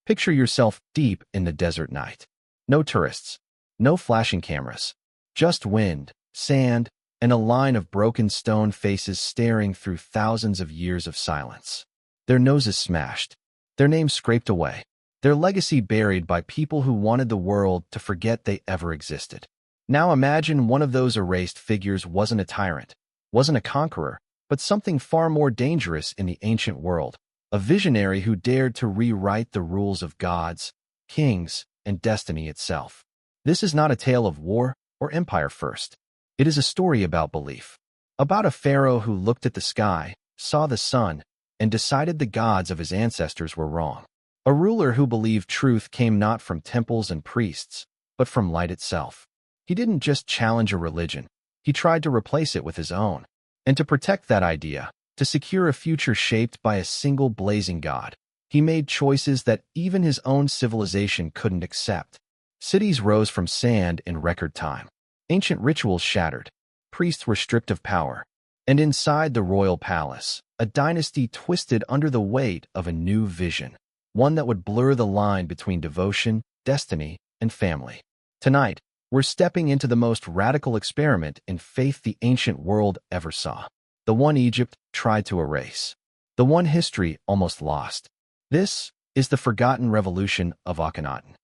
Picture yourself deep in the desert night. No tourists, no flashing cameras, just wind, sand, and a line of broken stone faces staring through thousands of years of silence. Their noses smashed, their names scraped away, their legacy buried by people who wanted the world to forget they ever existed. Now imagine one of those erased figures wasn't a tyrant, wasn't a conqueror, but something far more dangerous in the ancient world, a visionary who dared to rewrite the rules of gods, kings, and destiny itself. This is not a tale of war or empire first. It is a story about belief. About a pharaoh who looked at the sky, saw the sun, and decided the gods of his ancestors were wrong. A ruler who believed truth came not from temples and priests, but from light itself. He didn't just challenge a religion, he tried to replace it with his own. And to protect that idea, to secure a future shaped by a single blazing god, he made choices that even his own civilization couldn't accept. Cities rose from sand in record time. Ancient rituals shattered. Priests were stripped of power. And inside the royal palace, a dynasty twisted under the weight of a new vision, one that would blur the line between devotion, destiny, and family. Tonight, we're stepping into the most radical experiment in faith the ancient world ever saw. The one Egypt tried to erase. The one history almost lost. This is the forgotten revolution of Akhenaten.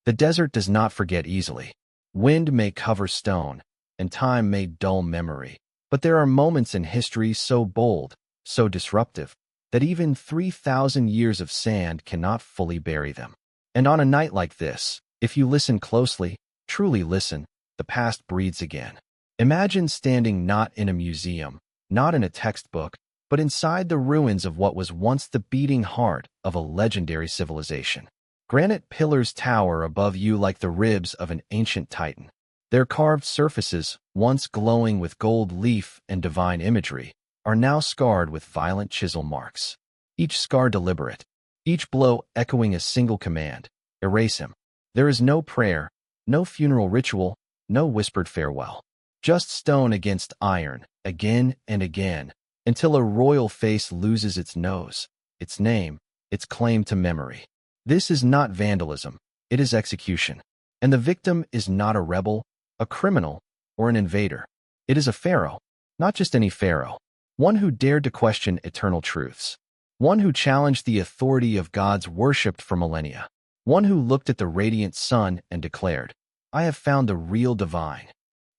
The desert does not forget easily. Wind may cover stone, and time may dull memory. But there are moments in history so bold, so disruptive, that even 3,000 years of sand cannot fully bury them. And on a night like this, if you listen closely, truly listen, the past breathes again. Imagine standing not in a museum, not in a textbook, but inside the ruins of what was once the beating heart of a legendary civilization. Granite pillars tower above you like the ribs of an ancient titan. Their carved surfaces, once glowing with gold leaf and divine imagery, are now scarred with violent chisel marks. Each scar deliberate, each blow echoing a single command: erase him. There is no prayer, no funeral ritual, no whispered farewell. Just stone against iron, again and again, until a royal face loses its nose, its name, its claim to memory. This is not vandalism, it is execution. And the victim is not a rebel, a criminal, or an invader. It is a pharaoh, not just any pharaoh, one who dared to question eternal truths, one who challenged the authority of gods worshipped for millennia, one who looked at the radiant sun and declared, "I have found the real divine."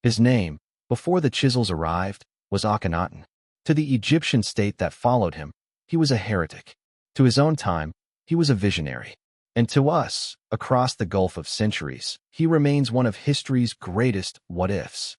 His name, before the chisels arrived, was Akhenaten. To the Egyptian state that followed him, he was a heretic. To his own time, he was a visionary. And to us, across the gulf of centuries, he remains one of history's greatest what-ifs.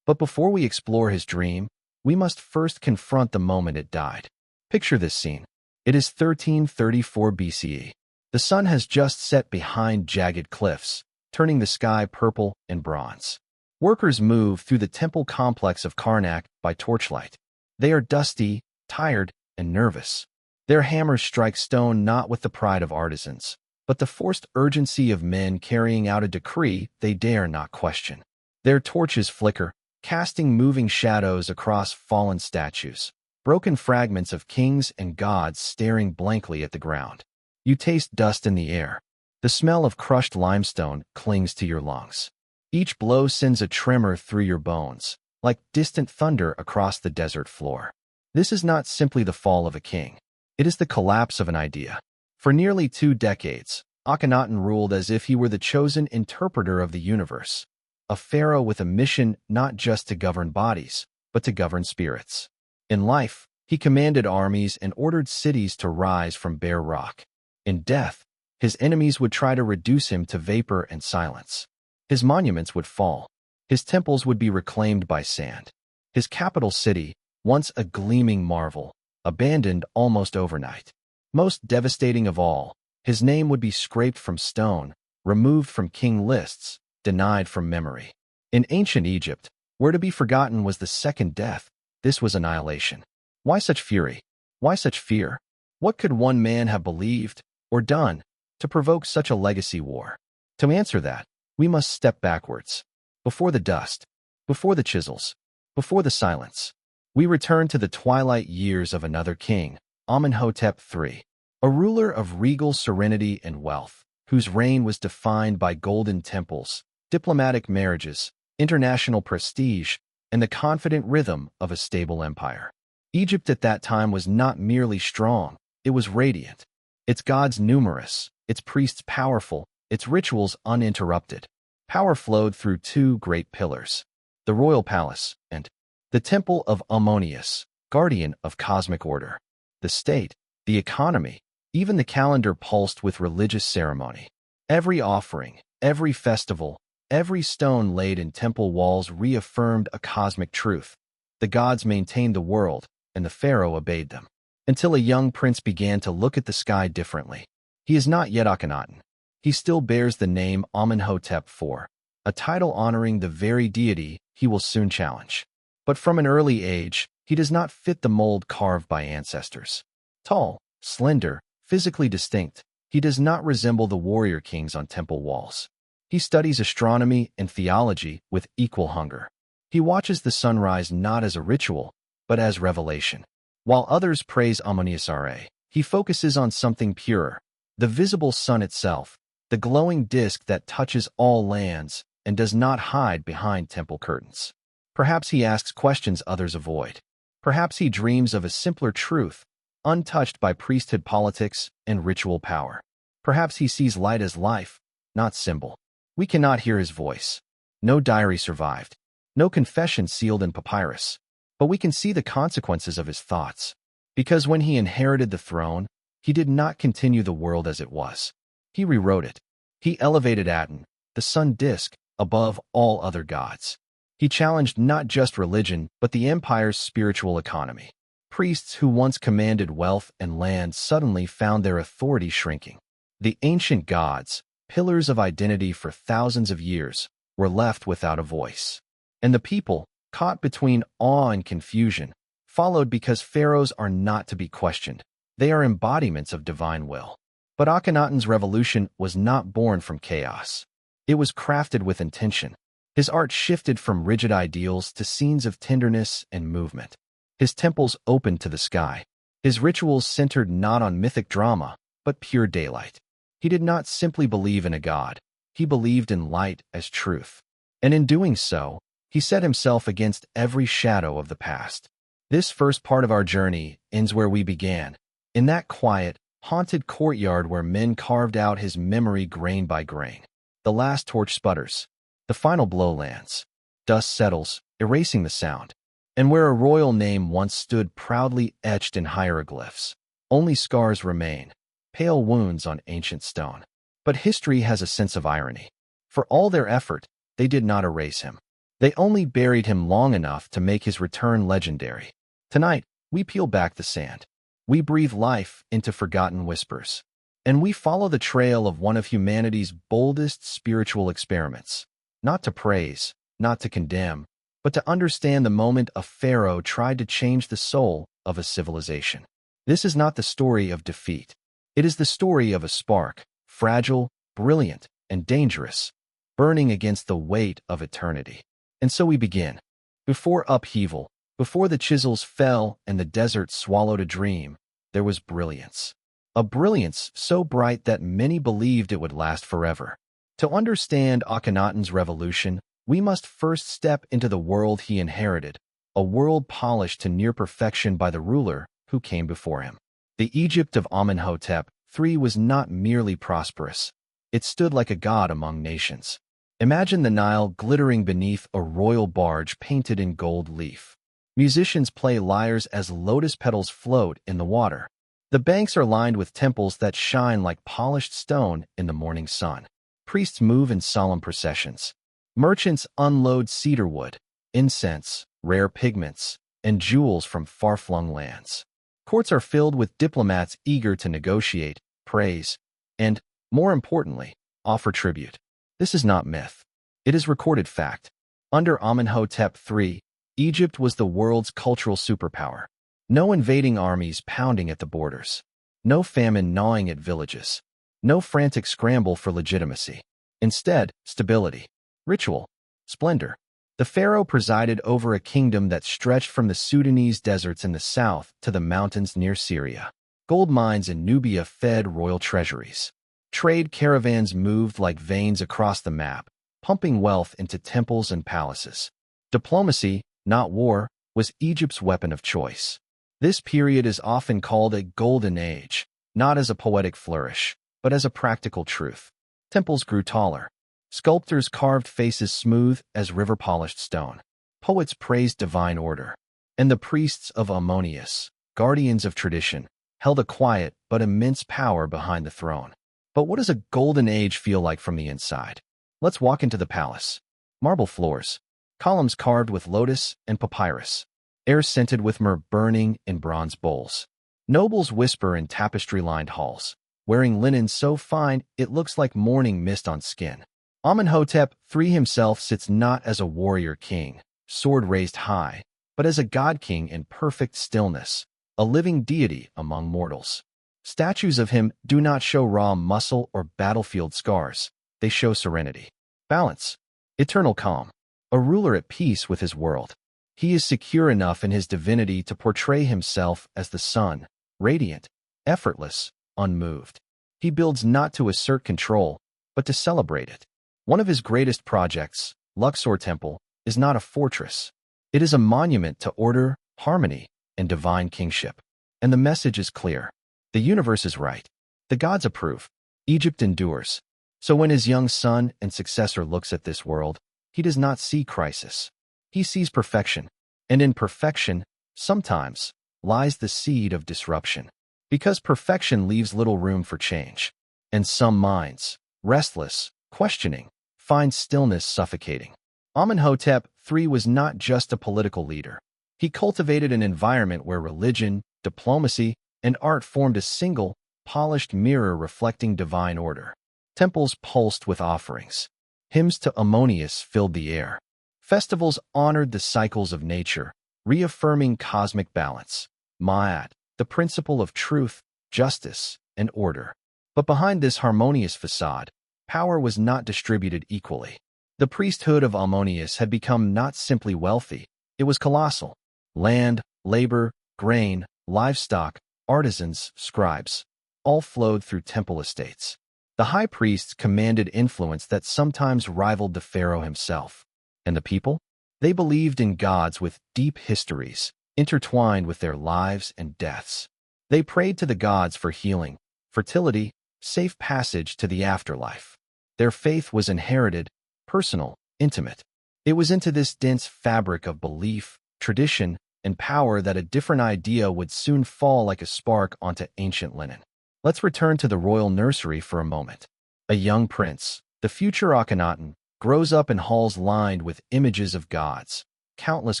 But before we explore his dream, we must first confront the moment it died. Picture this scene. It is 1334 BCE. The sun has just set behind jagged cliffs, turning the sky purple and bronze. Workers move through the temple complex of Karnak by torchlight. They are dusty, tired, and nervous. Their hammers strike stone not with the pride of artisans, but the forced urgency of men carrying out a decree they dare not question. Their torches flicker, casting moving shadows across fallen statues, broken fragments of kings and gods staring blankly at the ground. You taste dust in the air. The smell of crushed limestone clings to your lungs. Each blow sends a tremor through your bones, like distant thunder across the desert floor. This is not simply the fall of a king. It is the collapse of an idea. For nearly 2 decades, Akhenaten ruled as if he were the chosen interpreter of the universe, a pharaoh with a mission not just to govern bodies, but to govern spirits. In life, he commanded armies and ordered cities to rise from bare rock. In death, his enemies would try to reduce him to vapor and silence. His monuments would fall. His temples would be reclaimed by sand. His capital city, once a gleaming marvel, abandoned almost overnight. Most devastating of all, his name would be scraped from stone, removed from king lists, denied from memory. In ancient Egypt, where to be forgotten was the second death, this was annihilation. Why such fury? Why such fear? What could one man have believed or done to provoke such a legacy war? To answer that, we must step backwards. Before the dust, before the chisels, before the silence, we return to the twilight years of another king, Amenhotep III. a ruler of regal serenity and wealth, whose reign was defined by golden temples, diplomatic marriages, international prestige, and the confident rhythm of a stable empire. Egypt at that time was not merely strong, it was radiant. Its gods numerous, its priests powerful, its rituals uninterrupted. Power flowed through two great pillars, the royal palace and the temple of Ammonius, guardian of cosmic order. The state, the economy, even the calendar pulsed with religious ceremony. Every offering, every festival, every stone laid in temple walls reaffirmed a cosmic truth. The gods maintained the world, and the pharaoh obeyed them. Until a young prince began to look at the sky differently. He is not yet Akhenaten. He still bears the name Amenhotep IV, a title honoring the very deity he will soon challenge. But from an early age, he does not fit the mold carved by ancestors. Tall, slender, physically distinct, he does not resemble the warrior kings on temple walls. He studies astronomy and theology with equal hunger. He watches the sunrise not as a ritual, but as revelation. While others praise Ammonius Ra, he focuses on something purer, the visible sun itself, the glowing disk that touches all lands and does not hide behind temple curtains. Perhaps he asks questions others avoid. Perhaps he dreams of a simpler truth, untouched by priesthood politics and ritual power. Perhaps he sees light as life, not symbol. We cannot hear his voice. No diary survived. No confession sealed in papyrus. But we can see the consequences of his thoughts. Because when he inherited the throne, he did not continue the world as it was. He rewrote it. He elevated Aten, the sun disk, above all other gods. He challenged not just religion, but the empire's spiritual economy. Priests who once commanded wealth and land suddenly found their authority shrinking. The ancient gods, pillars of identity for thousands of years, were left without a voice. And the people, caught between awe and confusion, followed because pharaohs are not to be questioned. They are embodiments of divine will. But Akhenaten's revolution was not born from chaos. It was crafted with intention. His art shifted from rigid ideals to scenes of tenderness and movement. His temples opened to the sky. His rituals centered not on mythic drama, but pure daylight. He did not simply believe in a god. He believed in light as truth. And in doing so, he set himself against every shadow of the past. This first part of our journey ends where we began, in that quiet, haunted courtyard where men carved out his memory grain by grain. The last torch sputters. The final blow lands. Dust settles, erasing the sound. And where a royal name once stood proudly etched in hieroglyphs, only scars remain, pale wounds on ancient stone. But history has a sense of irony. For all their effort, they did not erase him. They only buried him long enough to make his return legendary. Tonight, we peel back the sand. We breathe life into forgotten whispers. And we follow the trail of one of humanity's boldest spiritual experiments. Not to praise, not to condemn, but to understand the moment a pharaoh tried to change the soul of a civilization. This is not the story of defeat. It is the story of a spark, fragile, brilliant, and dangerous, burning against the weight of eternity. And so we begin. Before upheaval, before the chisels fell and the desert swallowed a dream, there was brilliance. A brilliance so bright that many believed it would last forever. To understand Akhenaten's revolution, we must first step into the world he inherited, a world polished to near perfection by the ruler who came before him. The Egypt of Amenhotep III was not merely prosperous. It stood like a god among nations. Imagine the Nile glittering beneath a royal barge painted in gold leaf. Musicians play lyres as lotus petals float in the water. The banks are lined with temples that shine like polished stone in the morning sun. Priests move in solemn processions. Merchants unload cedar wood, incense, rare pigments, and jewels from far-flung lands. Courts are filled with diplomats eager to negotiate, praise, and, more importantly, offer tribute. This is not myth. It is recorded fact. Under Amenhotep III, Egypt was the world's cultural superpower. No invading armies pounding at the borders. No famine gnawing at villages. No frantic scramble for legitimacy. Instead, stability, ritual, splendor. The pharaoh presided over a kingdom that stretched from the Sudanese deserts in the south to the mountains near Syria. Gold mines in Nubia fed royal treasuries. Trade caravans moved like veins across the map, pumping wealth into temples and palaces. Diplomacy, not war, was Egypt's weapon of choice. This period is often called a golden age, not as a poetic flourish, but as a practical truth. Temples grew taller. Sculptors carved faces smooth as river-polished stone. Poets praised divine order. And the priests of Ammonius, guardians of tradition, held a quiet but immense power behind the throne. But what does a golden age feel like from the inside? Let's walk into the palace. Marble floors, columns carved with lotus and papyrus, air scented with myrrh burning in bronze bowls. Nobles whisper in tapestry-lined halls, wearing linen so fine it looks like morning mist on skin. Amenhotep III himself sits not as a warrior king, sword raised high, but as a god-king in perfect stillness, a living deity among mortals. Statues of him do not show raw muscle or battlefield scars. They show serenity, balance, eternal calm, a ruler at peace with his world. He is secure enough in his divinity to portray himself as the sun, radiant, effortless, unmoved. He builds not to assert control, but to celebrate it. One of his greatest projects, Luxor Temple, is not a fortress. It is a monument to order, harmony, and divine kingship. And the message is clear. The universe is right. The gods approve. Egypt endures. So when his young son and successor looks at this world, he does not see crisis. He sees perfection. And in perfection, sometimes, lies the seed of disruption. Because perfection leaves little room for change. And some minds, restless, questioning, find stillness suffocating. Amenhotep III was not just a political leader. He cultivated an environment where religion, diplomacy, and art formed a single, polished mirror reflecting divine order. Temples pulsed with offerings. Hymns to Ammonius filled the air. Festivals honored the cycles of nature, reaffirming cosmic balance. Ma'at, the principle of truth, justice, and order. But behind this harmonious facade, power was not distributed equally. The priesthood of Ammonius had become not simply wealthy, it was colossal. Land, labor, grain, livestock, artisans, scribes, all flowed through temple estates. The high priests commanded influence that sometimes rivaled the pharaoh himself. And the people? They believed in gods with deep histories, intertwined with their lives and deaths. They prayed to the gods for healing, fertility, safe passage to the afterlife. Their faith was inherited, personal, intimate. It was into this dense fabric of belief, tradition, and power that a different idea would soon fall like a spark onto ancient linen. Let's return to the royal nursery for a moment. A young prince, the future Akhenaten, grows up in halls lined with images of gods, countless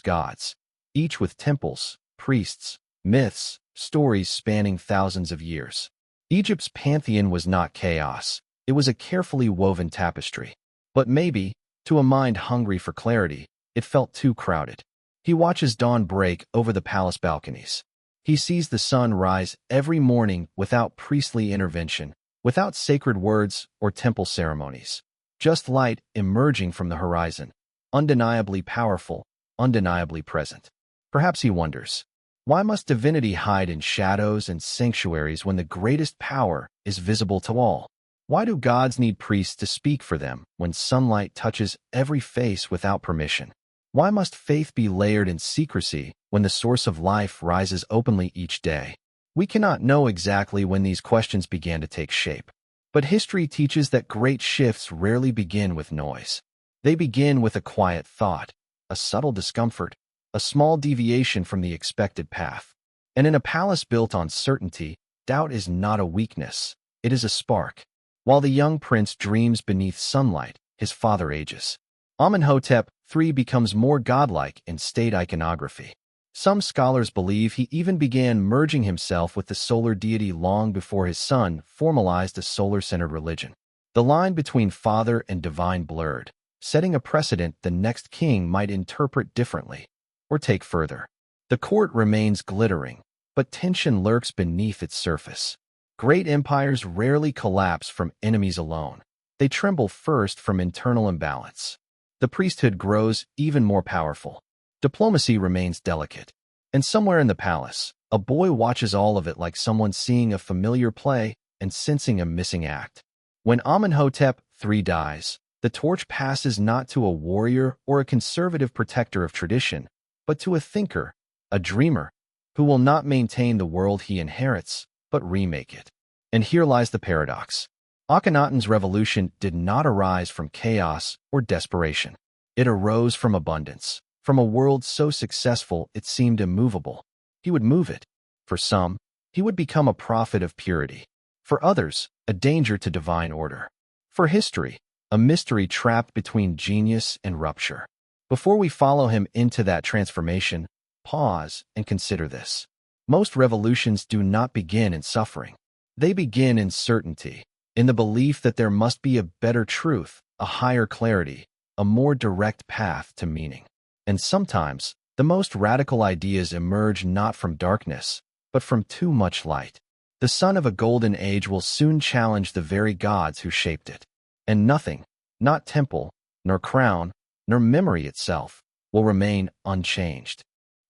gods, each with temples, priests, myths, stories spanning thousands of years. Egypt's pantheon was not chaos. It was a carefully woven tapestry. But maybe, to a mind hungry for clarity, it felt too crowded. He watches dawn break over the palace balconies. He sees the sun rise every morning without priestly intervention, without sacred words or temple ceremonies. Just light emerging from the horizon, undeniably powerful, undeniably present. Perhaps he wonders, why must divinity hide in shadows and sanctuaries when the greatest power is visible to all? Why do gods need priests to speak for them when sunlight touches every face without permission? Why must faith be layered in secrecy when the source of life rises openly each day? We cannot know exactly when these questions began to take shape. But history teaches that great shifts rarely begin with noise. They begin with a quiet thought, a subtle discomfort, a small deviation from the expected path. And in a palace built on certainty, doubt is not a weakness, it is a spark. While the young prince dreams beneath sunlight, his father ages. Amenhotep III becomes more godlike in state iconography. Some scholars believe he even began merging himself with the solar deity long before his son formalized a solar-centered religion. The line between father and divine blurred, setting a precedent the next king might interpret differently or take further. The court remains glittering, but tension lurks beneath its surface. Great empires rarely collapse from enemies alone. They tremble first from internal imbalance. The priesthood grows even more powerful. Diplomacy remains delicate. And somewhere in the palace, A boy watches all of it like someone seeing a familiar play and sensing a missing act. When Amenhotep III dies, the torch passes not to a warrior or a conservative protector of tradition, but to a thinker, a dreamer, who will not maintain the world he inherits, but remake it. And here lies the paradox. Akhenaten's revolution did not arise from chaos or desperation. It arose from abundance, from a world so successful it seemed immovable. He would move it. For some, he would become a prophet of purity. For others, a danger to divine order. For history, a mystery trapped between genius and rupture. Before we follow him into that transformation, pause and consider this. Most revolutions do not begin in suffering. They begin in certainty, in the belief that there must be a better truth, a higher clarity, a more direct path to meaning. And sometimes, the most radical ideas emerge not from darkness, but from too much light. The sun of a golden age will soon challenge the very gods who shaped it. And nothing, not temple, nor crown, nor memory itself, will remain unchanged.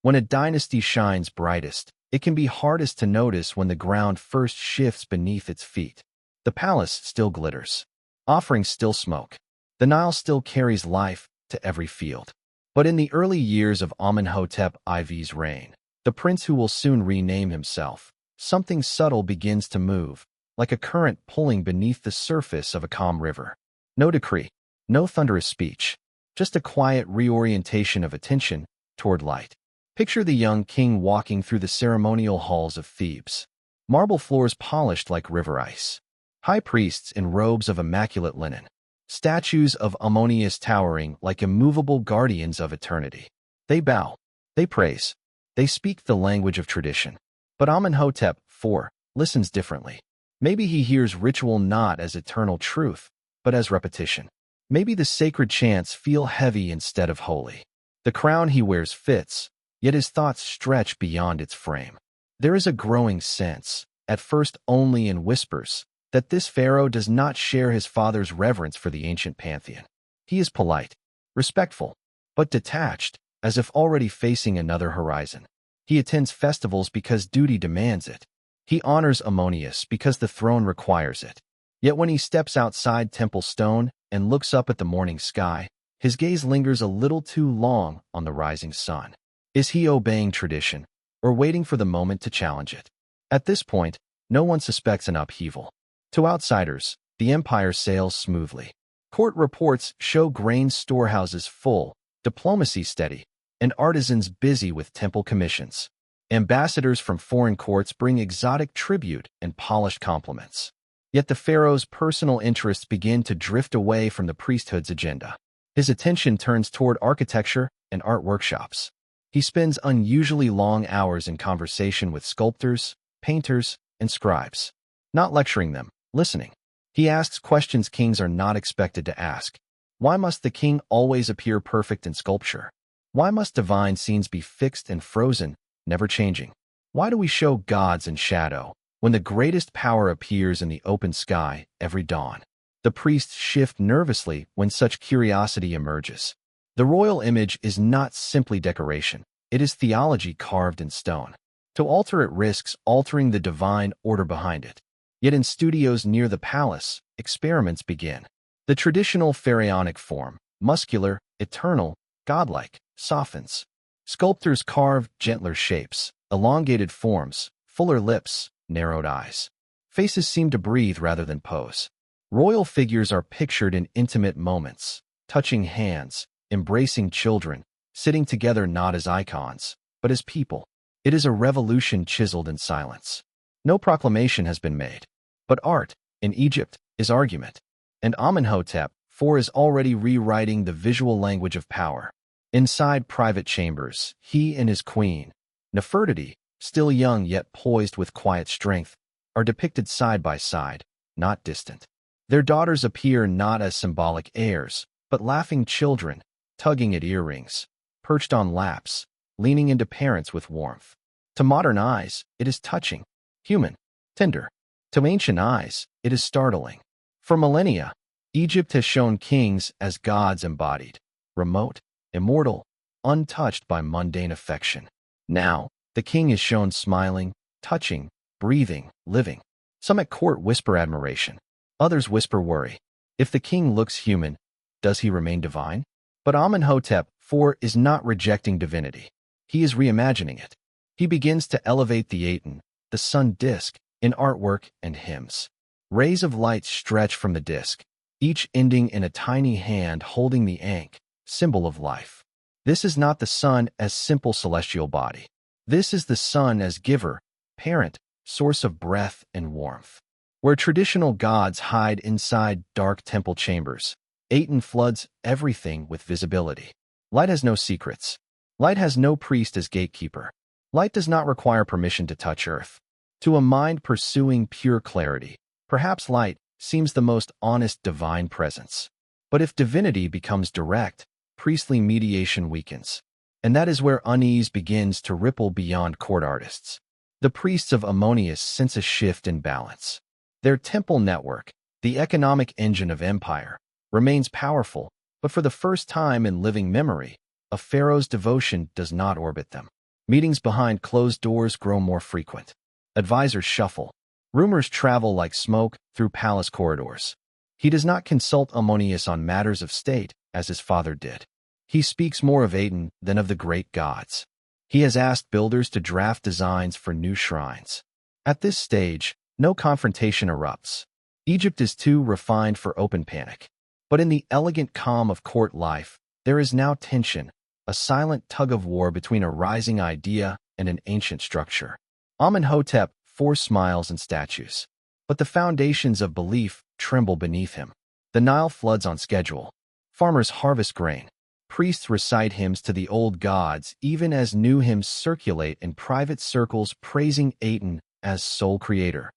When a dynasty shines brightest, it can be hardest to notice when the ground first shifts beneath its feet. The palace still glitters. Offerings still smoke. The Nile still carries life to every field. But in the early years of Amenhotep IV's reign, the prince who will soon rename himself, something subtle begins to move, like a current pulling beneath the surface of a calm river. No decree, no thunderous speech, just a quiet reorientation of attention toward light. Picture the young king walking through the ceremonial halls of Thebes. Marble floors polished like river ice. High priests in robes of immaculate linen. Statues of Ammonius towering like immovable guardians of eternity. They bow. They praise. They speak the language of tradition. But Amenhotep IV listens differently. Maybe he hears ritual not as eternal truth, but as repetition. Maybe the sacred chants feel heavy instead of holy. The crown he wears fits, yet his thoughts stretch beyond its frame. There is a growing sense, at first only in whispers, that this pharaoh does not share his father's reverence for the ancient pantheon. He is polite, respectful, but detached, as if already facing another horizon. He attends festivals because duty demands it. He honors Ammonius because the throne requires it. Yet when he steps outside Temple Stone and looks up at the morning sky, his gaze lingers a little too long on the rising sun. Is he obeying tradition, or waiting for the moment to challenge it? At this point, no one suspects an upheaval. To outsiders, the empire sails smoothly. Court reports show grain storehouses full, diplomacy steady, and artisans busy with temple commissions. Ambassadors from foreign courts bring exotic tribute and polished compliments. Yet the pharaoh's personal interests begin to drift away from the priesthood's agenda. His attention turns toward architecture and art workshops. He spends unusually long hours in conversation with sculptors, painters, and scribes. Not lecturing them, listening. He asks questions kings are not expected to ask. Why must the king always appear perfect in sculpture? Why must divine scenes be fixed and frozen, never changing? Why do we show gods in shadow, when the greatest power appears in the open sky every dawn? The priests shift nervously when such curiosity emerges. The royal image is not simply decoration. It is theology carved in stone. To alter it risks altering the divine order behind it. Yet in studios near the palace, experiments begin. The traditional pharaonic form, muscular, eternal, godlike, softens. Sculptors carve gentler shapes, elongated forms, fuller lips, narrowed eyes. Faces seem to breathe rather than pose. Royal figures are pictured in intimate moments, touching hands, embracing children, sitting together not as icons, but as people. It is a revolution chiseled in silence. No proclamation has been made. But art, in Egypt, is argument. And Amenhotep IV is already rewriting the visual language of power. Inside private chambers, he and his queen, Nefertiti, still young yet poised with quiet strength, are depicted side by side, not distant. Their daughters appear not as symbolic heirs, but laughing children, tugging at earrings, perched on laps, leaning into parents with warmth. To modern eyes, it is touching, human, tender. To ancient eyes, it is startling. For millennia, Egypt has shown kings as gods embodied, remote, immortal, untouched by mundane affection. Now, The king is shown smiling, touching, breathing, living. Some at court whisper admiration. Others whisper worry. If the king looks human, does he remain divine? But Amenhotep IV is not rejecting divinity. He is reimagining it. He begins to elevate the Aten, the sun disk, in artwork and hymns. Rays of light stretch from the disk, each ending in a tiny hand holding the Ankh, symbol of life. This is not the sun as simple celestial body. This is the sun as giver, parent, source of breath and warmth. Where traditional gods hide inside dark temple chambers, Aten floods everything with visibility. Light has no secrets. Light has no priest as gatekeeper. Light does not require permission to touch earth. To a mind pursuing pure clarity, perhaps light seems the most honest divine presence. But if divinity becomes direct, priestly mediation weakens. And that is where unease begins to ripple beyond court artists. The priests of Ammonius sense a shift in balance. Their temple network, the economic engine of empire, remains powerful, but for the first time in living memory, a pharaoh's devotion does not orbit them. Meetings behind closed doors grow more frequent. Advisors shuffle. Rumors travel like smoke through palace corridors. He does not consult Ammonius on matters of state, as his father did. He speaks more of Aten than of the great gods. He has asked builders to draft designs for new shrines. At this stage, no confrontation erupts. Egypt is too refined for open panic. But in the elegant calm of court life, there is now tension, a silent tug-of-war between a rising idea and an ancient structure. Amenhotep IV smiles and statues. But the foundations of belief tremble beneath him. The Nile floods on schedule. Farmers harvest grain. Priests recite hymns to the old gods, even as new hymns circulate in private circles praising Aten as sole creator.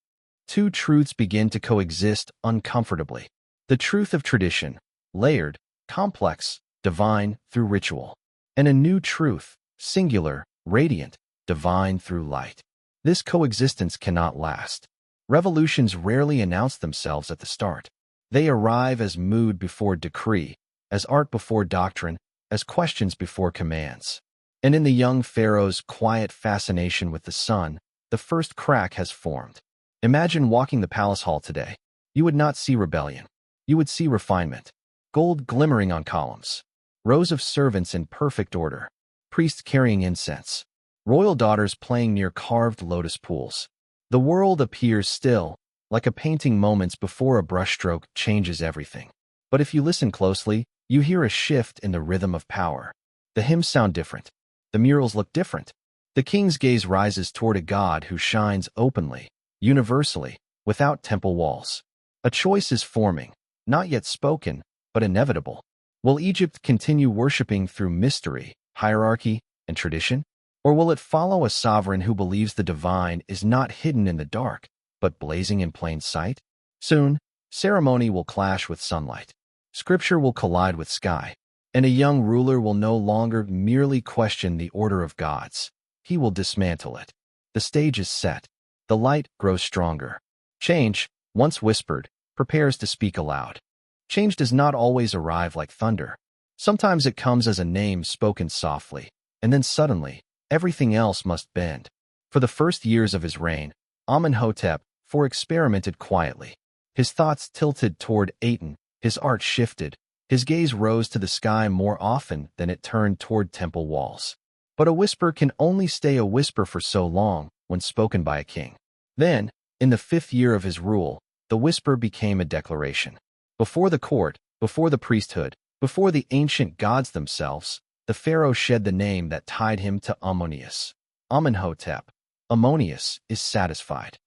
Two truths begin to coexist uncomfortably. The truth of tradition, layered, complex, divine through ritual. And a new truth, singular, radiant, divine through light. This coexistence cannot last. Revolutions rarely announce themselves at the start. They arrive as mood before decree, as art before doctrine, as questions before commands. And in the young pharaoh's quiet fascination with the sun, the first crack has formed. Imagine walking the palace hall today. You would not see rebellion. You would see refinement. Gold glimmering on columns. Rows of servants in perfect order. Priests carrying incense. Royal daughters playing near carved lotus pools. The world appears still, like a painting moments before a brushstroke changes everything. But if you listen closely, you hear a shift in the rhythm of power. The hymns sound different. The murals look different. The king's gaze rises toward a god who shines openly, universally, without temple walls. A choice is forming, not yet spoken, but inevitable. Will Egypt continue worshipping through mystery, hierarchy, and tradition? Or will it follow a sovereign who believes the divine is not hidden in the dark, but blazing in plain sight? Soon, ceremony will clash with sunlight. Scripture will collide with sky. And a young ruler will no longer merely question the order of gods. He will dismantle it. The stage is set. The light grows stronger. Change, once whispered, prepares to speak aloud. Change does not always arrive like thunder. Sometimes it comes as a name spoken softly, and then suddenly, everything else must bend. For the first years of his reign, Amenhotep IV experimented quietly. His thoughts tilted toward Aten, his art shifted, his gaze rose to the sky more often than it turned toward temple walls. But a whisper can only stay a whisper for so long when spoken by a king. Then, in the 5th year of his rule, the whisper became a declaration. Before the court, before the priesthood, before the ancient gods themselves, the pharaoh shed the name that tied him to Ammonius. Amenhotep. Ammonius is satisfied.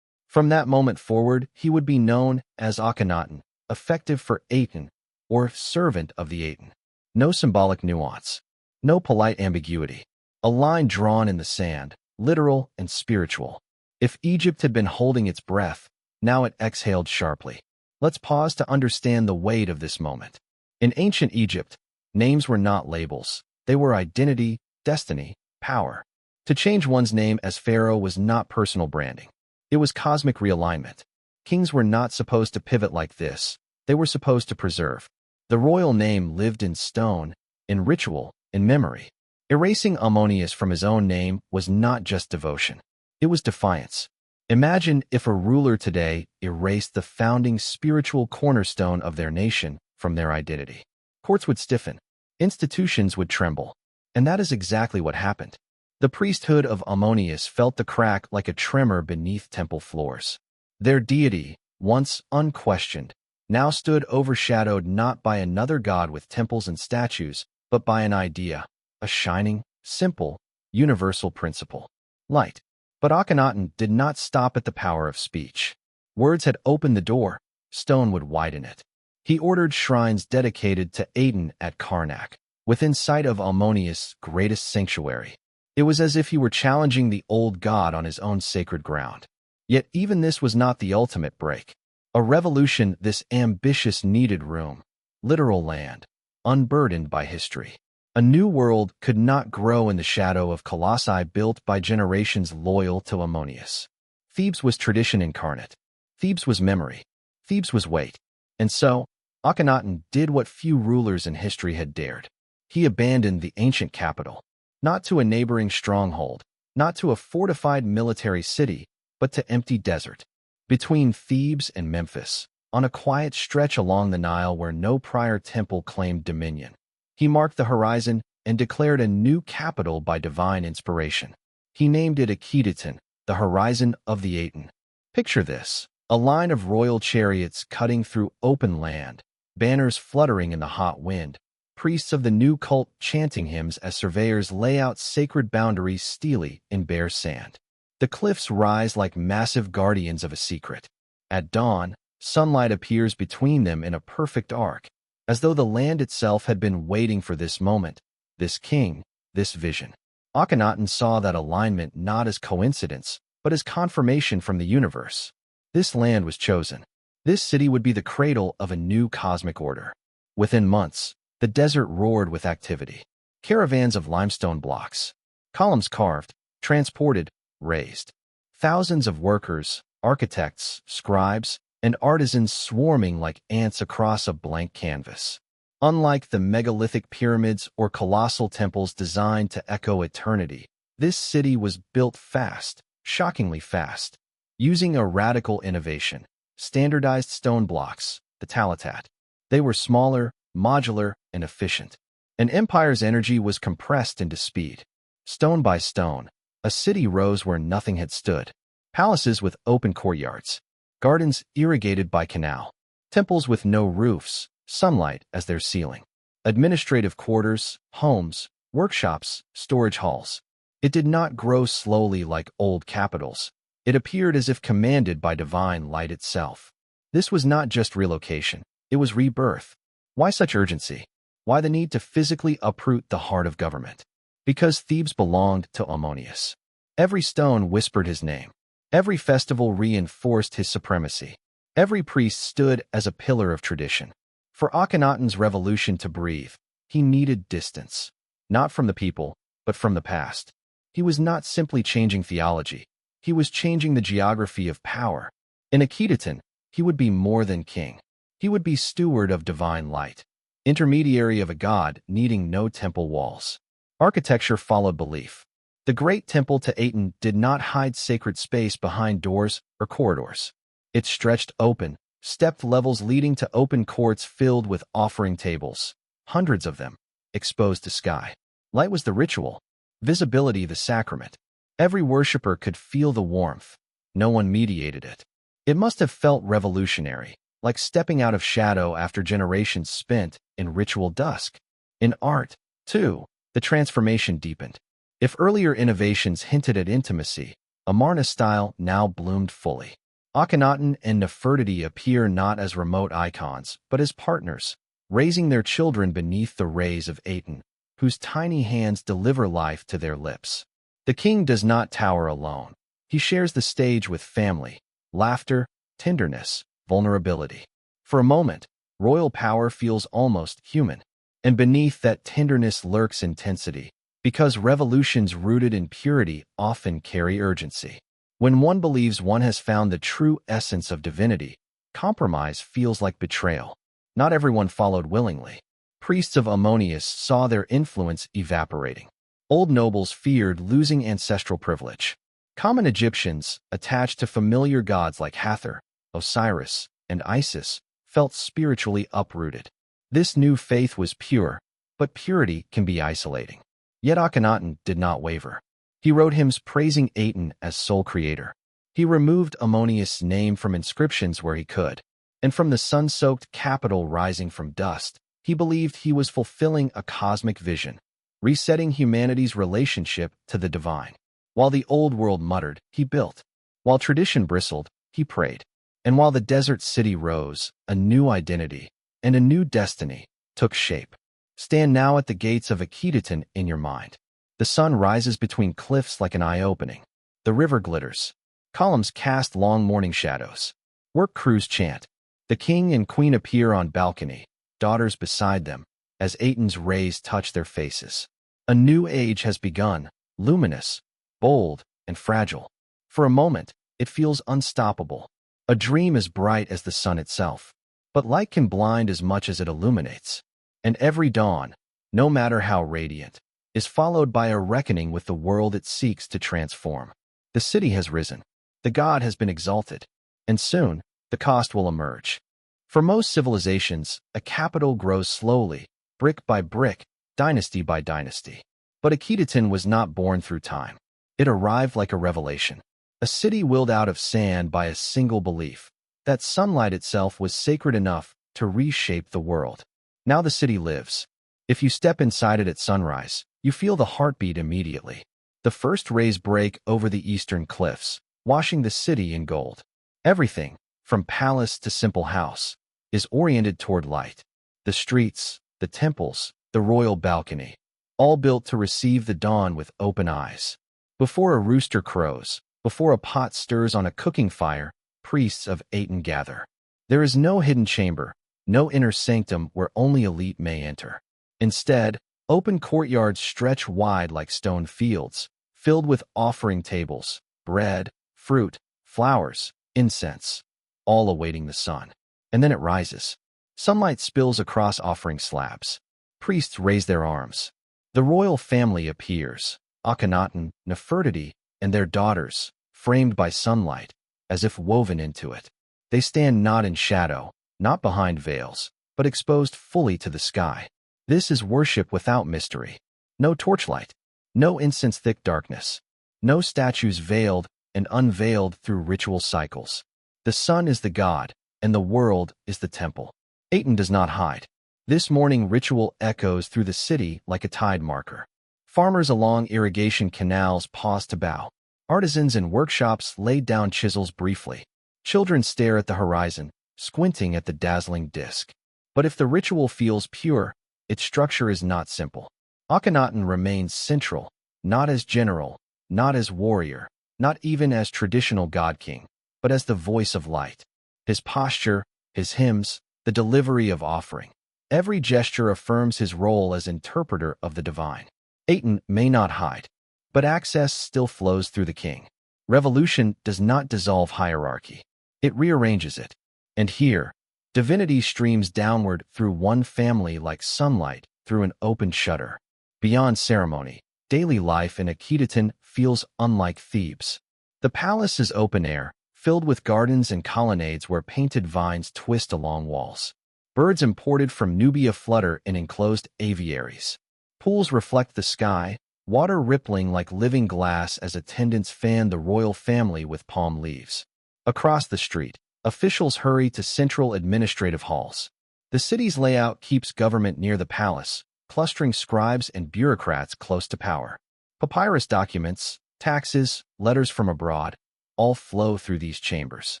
From that moment forward, he would be known as Akhenaten, effective for Aten, or servant of the Aten. No symbolic nuance. No polite ambiguity. A line drawn in the sand, literal and spiritual. If Egypt had been holding its breath, now it exhaled sharply. Let's pause to understand the weight of this moment. In ancient Egypt, names were not labels. They were identity, destiny, power. To change one's name as pharaoh was not personal branding. It was cosmic realignment. Kings were not supposed to pivot like this. They were supposed to preserve. The royal name lived in stone, in ritual, in memory. Erasing Ammonius from his own name was not just devotion. It was defiance. Imagine if a ruler today erased the founding spiritual cornerstone of their nation from their identity. Courts would stiffen. Institutions would tremble. And that is exactly what happened. The priesthood of Ammonius felt the crack like a tremor beneath temple floors. Their deity, once unquestioned, now stood overshadowed not by another god with temples and statues, but by an idea, a shining, simple, universal principle: light. But Akhenaten did not stop at the power of speech. Words had opened the door, stone would widen it. He ordered shrines dedicated to Aten at Karnak, within sight of Ammonius' greatest sanctuary. It was as if he were challenging the old god on his own sacred ground. Yet even this was not the ultimate break. A revolution this ambitious needed room, literal land, unburdened by history. A new world could not grow in the shadow of colossi built by generations loyal to Ammonius. Thebes was tradition incarnate. Thebes was memory. Thebes was weight. And so, Akhenaten did what few rulers in history had dared. He abandoned the ancient capital, not to a neighboring stronghold, not to a fortified military city, but to empty desert. Between Thebes and Memphis, on a quiet stretch along the Nile where no prior temple claimed dominion, he marked the horizon and declared a new capital by divine inspiration. He named it Akhetaten, the horizon of the Aten. Picture this: a line of royal chariots cutting through open land, banners fluttering in the hot wind, priests of the new cult chanting hymns as surveyors lay out sacred boundaries steely in bare sand. The cliffs rise like massive guardians of a secret. At dawn, sunlight appears between them in a perfect arc, as though the land itself had been waiting for this moment, this king, this vision. Akhenaten saw that alignment not as coincidence, but as confirmation from the universe. This land was chosen. This city would be the cradle of a new cosmic order. Within months, the desert roared with activity. Caravans of limestone blocks, columns carved, transported, raised. Thousands of workers, architects, scribes, and artisans swarming like ants across a blank canvas. Unlike the megalithic pyramids or colossal temples designed to echo eternity, this city was built fast, shockingly fast, using a radical innovation: standardized stone blocks, the talatat. They were smaller, modular, and efficient. An empire's energy was compressed into speed. Stone by stone, a city rose where nothing had stood. Palaces with open courtyards, gardens irrigated by canal, temples with no roofs, sunlight as their ceiling, administrative quarters, homes, workshops, storage halls. It did not grow slowly like old capitals. It appeared as if commanded by divine light itself. This was not just relocation, it was rebirth. Why such urgency? Why the need to physically uproot the heart of government? Because Thebes belonged to Ammonius. Every stone whispered his name. Every festival reinforced his supremacy. Every priest stood as a pillar of tradition. For Akhenaten's revolution to breathe, he needed distance. Not from the people, but from the past. He was not simply changing theology. He was changing the geography of power. In Akhetaten, he would be more than king. He would be steward of divine light, intermediary of a god needing no temple walls. Architecture followed belief. The great temple to Aten did not hide sacred space behind doors or corridors. It stretched open, stepped levels leading to open courts filled with offering tables, hundreds of them, exposed to sky. Light was the ritual, visibility the sacrament. Every worshiper could feel the warmth. No one mediated it. It must have felt revolutionary, like stepping out of shadow after generations spent in ritual dusk. In art, too, the transformation deepened. If earlier innovations hinted at intimacy, Amarna's style now bloomed fully. Akhenaten and Nefertiti appear not as remote icons, but as partners, raising their children beneath the rays of Aten, whose tiny hands deliver life to their lips. The king does not tower alone. He shares the stage with family, laughter, tenderness, vulnerability. For a moment, royal power feels almost human, and beneath that tenderness lurks intensity, because revolutions rooted in purity often carry urgency. When one believes one has found the true essence of divinity, compromise feels like betrayal. Not everyone followed willingly. Priests of Ammonius saw their influence evaporating. Old nobles feared losing ancestral privilege. Common Egyptians, attached to familiar gods like Hathor, Osiris, and Isis, felt spiritually uprooted. This new faith was pure, but purity can be isolating. Yet Akhenaten did not waver. He wrote hymns praising Aten as sole creator. He removed Ammonius' name from inscriptions where he could, and from the sun-soaked capital rising from dust, he believed he was fulfilling a cosmic vision, resetting humanity's relationship to the divine. While the old world muttered, he built. While tradition bristled, he prayed. And while the desert city rose, a new identity and a new destiny took shape. Stand now at the gates of Akhetaten in your mind. The sun rises between cliffs like an eye opening. The river glitters. Columns cast long morning shadows. Work crews chant. The king and queen appear on balcony, daughters beside them, as Aten's rays touch their faces. A new age has begun, luminous, bold, and fragile. For a moment, it feels unstoppable. A dream as bright as the sun itself. But light can blind as much as it illuminates. And every dawn, no matter how radiant, is followed by a reckoning with the world it seeks to transform. The city has risen. The god has been exalted. And soon, the cost will emerge. For most civilizations, a capital grows slowly, brick by brick, dynasty by dynasty. But Akhetaten was not born through time. It arrived like a revelation. A city willed out of sand by a single belief, that sunlight itself was sacred enough to reshape the world. Now the city lives. If you step inside it at sunrise, you feel the heartbeat immediately. The first rays break over the eastern cliffs, washing the city in gold. Everything, from palace to simple house, is oriented toward light. The streets, the temples, the royal balcony, all built to receive the dawn with open eyes. Before a rooster crows, before a pot stirs on a cooking fire, priests of Aten gather. There is no hidden chamber, no inner sanctum where only elite may enter. Instead, open courtyards stretch wide like stone fields, filled with offering tables, bread, fruit, flowers, incense, all awaiting the sun. And then it rises. Sunlight spills across offering slabs. Priests raise their arms. The royal family appears, Akhenaten, Nefertiti, and their daughters, framed by sunlight, as if woven into it. They stand not in shadow, not behind veils, but exposed fully to the sky. This is worship without mystery. No torchlight, no incense-thick darkness, no statues veiled and unveiled through ritual cycles. The sun is the god, and the world is the temple. Aten does not hide. This morning ritual echoes through the city like a tide marker. Farmers along irrigation canals pause to bow. Artisans in workshops lay down chisels briefly. Children stare at the horizon, squinting at the dazzling disk. But if the ritual feels pure, its structure is not simple. Akhenaten remains central, not as general, not as warrior, not even as traditional god-king, but as the voice of light. His posture, his hymns, the delivery of offering. Every gesture affirms his role as interpreter of the divine. Aten may not hide, but access still flows through the king. Revolution does not dissolve hierarchy. It rearranges it. And here, divinity streams downward through one family like sunlight through an open shutter. Beyond ceremony, daily life in Akhetaten feels unlike Thebes. The palace is open air, filled with gardens and colonnades where painted vines twist along walls. Birds imported from Nubia flutter in enclosed aviaries. Pools reflect the sky, water rippling like living glass as attendants fan the royal family with palm leaves. Across the street, officials hurry to central administrative halls. The city's layout keeps government near the palace, clustering scribes and bureaucrats close to power. Papyrus documents, taxes, letters from abroad, all flow through these chambers.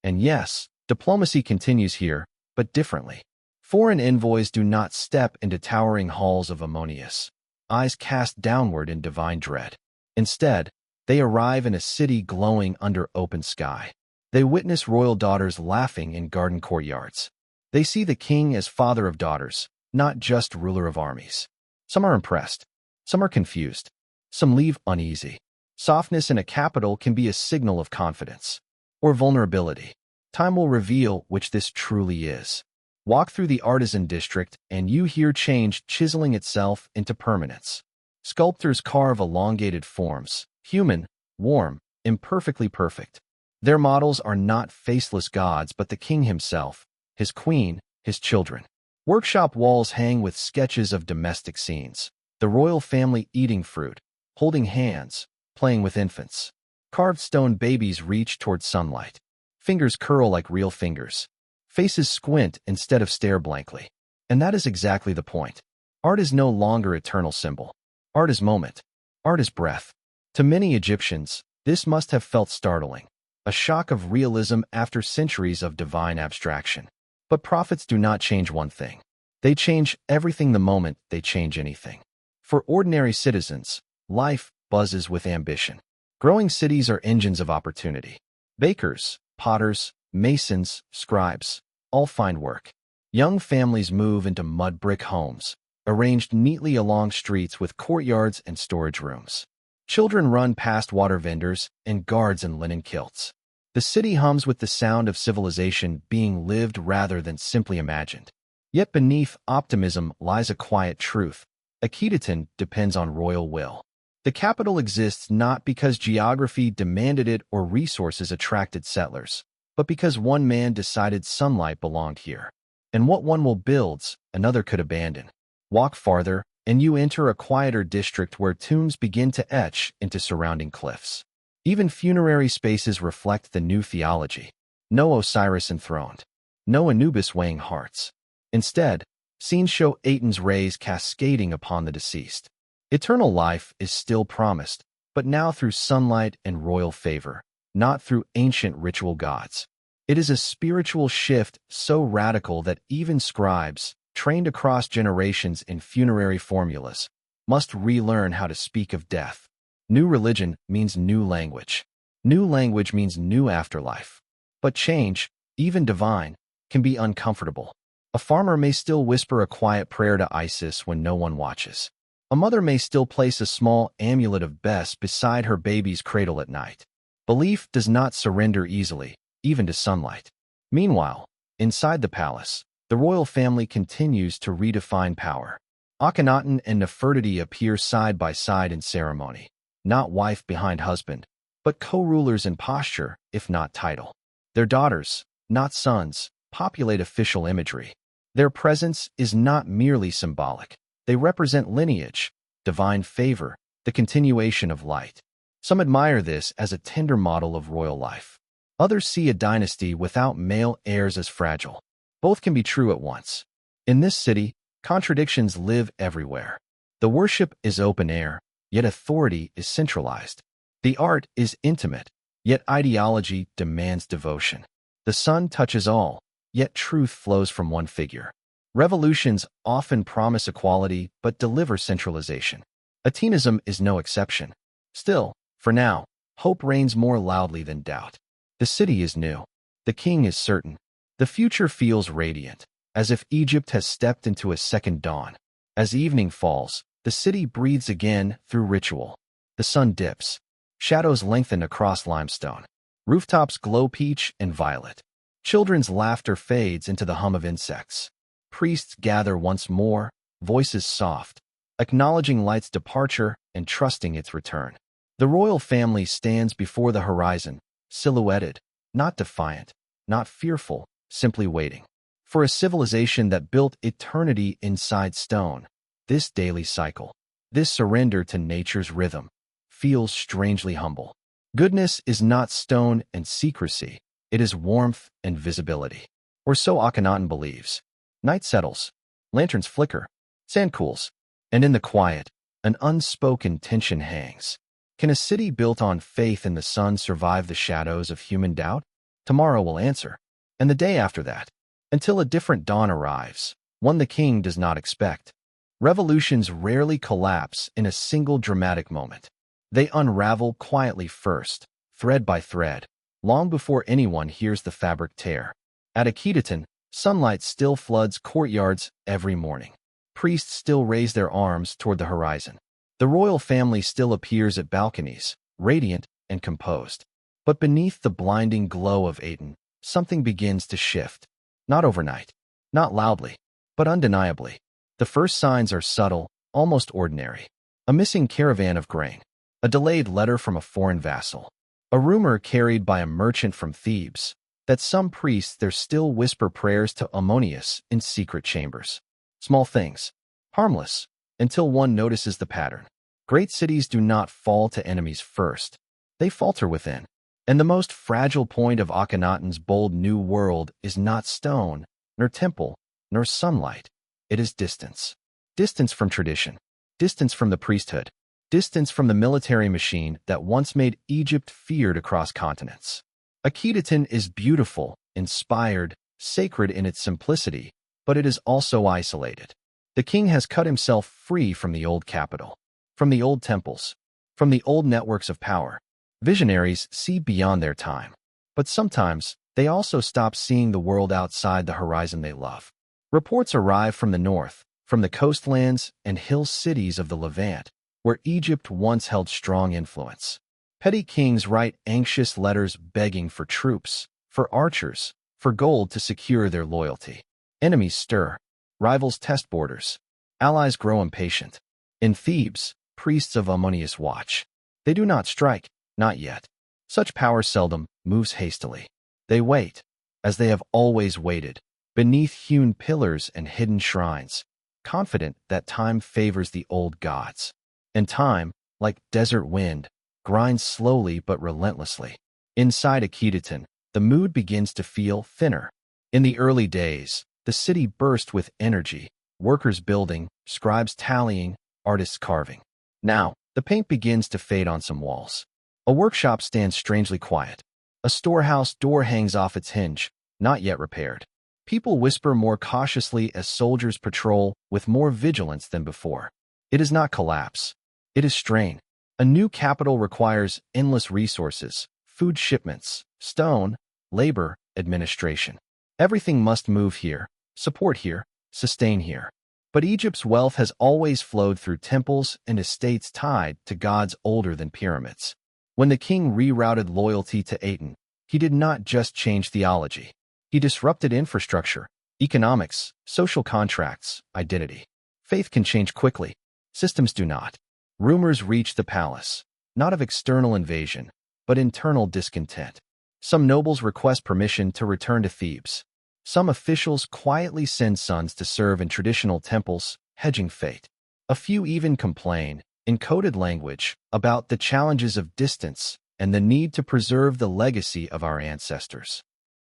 And yes, diplomacy continues here, but differently. Foreign envoys do not step into towering halls of Ammonius, eyes cast downward in divine dread. Instead, they arrive in a city glowing under open sky. They witness royal daughters laughing in garden courtyards. They see the king as father of daughters, not just ruler of armies. Some are impressed. Some are confused. Some leave uneasy. Softness in a capital can be a signal of confidence or vulnerability. Time will reveal which this truly is. Walk through the artisan district and you hear change chiseling itself into permanence. Sculptors carve elongated forms, human, warm, imperfectly perfect. Their models are not faceless gods but the king himself, his queen, his children. Workshop walls hang with sketches of domestic scenes. The royal family eating fruit, holding hands, playing with infants. Carved stone babies reach toward sunlight. Fingers curl like real fingers. Faces squint instead of stare blankly. And that is exactly the point. Art is no longer eternal symbol. Art is moment. Art is breath. To many Egyptians, this must have felt startling. A shock of realism after centuries of divine abstraction. But prophets do not change one thing. They change everything the moment they change anything. For ordinary citizens, life buzzes with ambition. Growing cities are engines of opportunity. Bakers, potters, masons, scribes, all find work. Young families move into mud brick homes, arranged neatly along streets with courtyards and storage rooms. Children run past water vendors and guards in linen kilts. The city hums with the sound of civilization being lived rather than simply imagined. Yet beneath optimism lies a quiet truth. Akhetaten depends on royal will. The capital exists not because geography demanded it or resources attracted settlers, but because one man decided sunlight belonged here. And what one will builds, another could abandon. Walk farther, and you enter a quieter district where tombs begin to etch into surrounding cliffs. Even funerary spaces reflect the new theology. No Osiris enthroned. No Anubis weighing hearts. Instead, scenes show Aten's rays cascading upon the deceased. Eternal life is still promised, but now through sunlight and royal favor, not through ancient ritual gods. It is a spiritual shift so radical that even scribes, trained across generations in funerary formulas, must relearn how to speak of death. New religion means new language. New language means new afterlife. But change, even divine, can be uncomfortable. A farmer may still whisper a quiet prayer to Isis when no one watches. A mother may still place a small amulet of Bes beside her baby's cradle at night. Belief does not surrender easily, even to sunlight. Meanwhile, inside the palace, the royal family continues to redefine power. Akhenaten and Nefertiti appear side by side in ceremony, not wife behind husband, but co-rulers in posture, if not title. Their daughters, not sons, populate official imagery. Their presence is not merely symbolic. They represent lineage, divine favor, the continuation of light. Some admire this as a tender model of royal life. Others see a dynasty without male heirs as fragile. Both can be true at once. In this city, contradictions live everywhere. The worship is open air, yet authority is centralized. The art is intimate, yet ideology demands devotion. The sun touches all, yet truth flows from one figure. Revolutions often promise equality but deliver centralization. Atenism is no exception. Still, for now, hope reigns more loudly than doubt. The city is new. The king is certain. The future feels radiant, as if Egypt has stepped into a second dawn. As evening falls, the city breathes again through ritual. The sun dips. Shadows lengthen across limestone. Rooftops glow peach and violet. Children's laughter fades into the hum of insects. Priests gather once more, voices soft, acknowledging light's departure and trusting its return. The royal family stands before the horizon, silhouetted, not defiant, not fearful, simply waiting. For a civilization that built eternity inside stone, this daily cycle, this surrender to nature's rhythm, feels strangely humble. Goodness is not stone and secrecy, it is warmth and visibility. Or so Akhenaten believes. Night settles, lanterns flicker, sand cools, and in the quiet, an unspoken tension hangs. Can a city built on faith in the sun survive the shadows of human doubt? Tomorrow will answer, and the day after that, until a different dawn arrives, one the king does not expect. Revolutions rarely collapse in a single dramatic moment. They unravel quietly first, thread by thread, long before anyone hears the fabric tear. At Akhetaten, sunlight still floods courtyards every morning. Priests still raise their arms toward the horizon. The royal family still appears at balconies, radiant and composed. But beneath the blinding glow of Aten, something begins to shift. Not overnight, not loudly, but undeniably. The first signs are subtle, almost ordinary. A missing caravan of grain. A delayed letter from a foreign vassal. A rumor carried by a merchant from Thebes that some priests there still whisper prayers to Ammonius in secret chambers. Small things. Harmless, until one notices the pattern. Great cities do not fall to enemies first. They falter within. And the most fragile point of Akhenaten's bold new world is not stone, nor temple, nor sunlight. It is distance. Distance from tradition. Distance from the priesthood. Distance from the military machine that once made Egypt feared across continents. Akhetaten is beautiful, inspired, sacred in its simplicity, but it is also isolated. The king has cut himself free from the old capital, from the old temples, from the old networks of power. Visionaries see beyond their time, but sometimes they also stop seeing the world outside the horizon they love. Reports arrive from the north, from the coastlands and hill cities of the Levant, where Egypt once held strong influence. Petty kings write anxious letters begging for troops, for archers, for gold to secure their loyalty. Enemies stir. Rivals test borders. Allies grow impatient. In Thebes, priests of Ammonius watch. They do not strike, not yet. Such power seldom moves hastily. They wait, as they have always waited, beneath hewn pillars and hidden shrines, confident that time favors the old gods. And time, like desert wind, grinds slowly but relentlessly. Inside Akhetaten, the mood begins to feel thinner. In the early days, the city burst with energy, workers building, scribes tallying, artists carving. Now, the paint begins to fade on some walls. A workshop stands strangely quiet. A storehouse door hangs off its hinge, not yet repaired. People whisper more cautiously as soldiers patrol with more vigilance than before. It is not collapse. It is strain. A new capital requires endless resources, food shipments, stone, labor, administration. Everything must move here, support here, sustain here. But Egypt's wealth has always flowed through temples and estates tied to gods older than pyramids. When the king rerouted loyalty to Aten, he did not just change theology. He disrupted infrastructure, economics, social contracts, identity. Faith can change quickly. Systems do not. Rumors reach the palace, not of external invasion, but internal discontent. Some nobles request permission to return to Thebes. Some officials quietly send sons to serve in traditional temples, hedging fate. A few even complain, in coded language, about the challenges of distance and the need to preserve the legacy of our ancestors.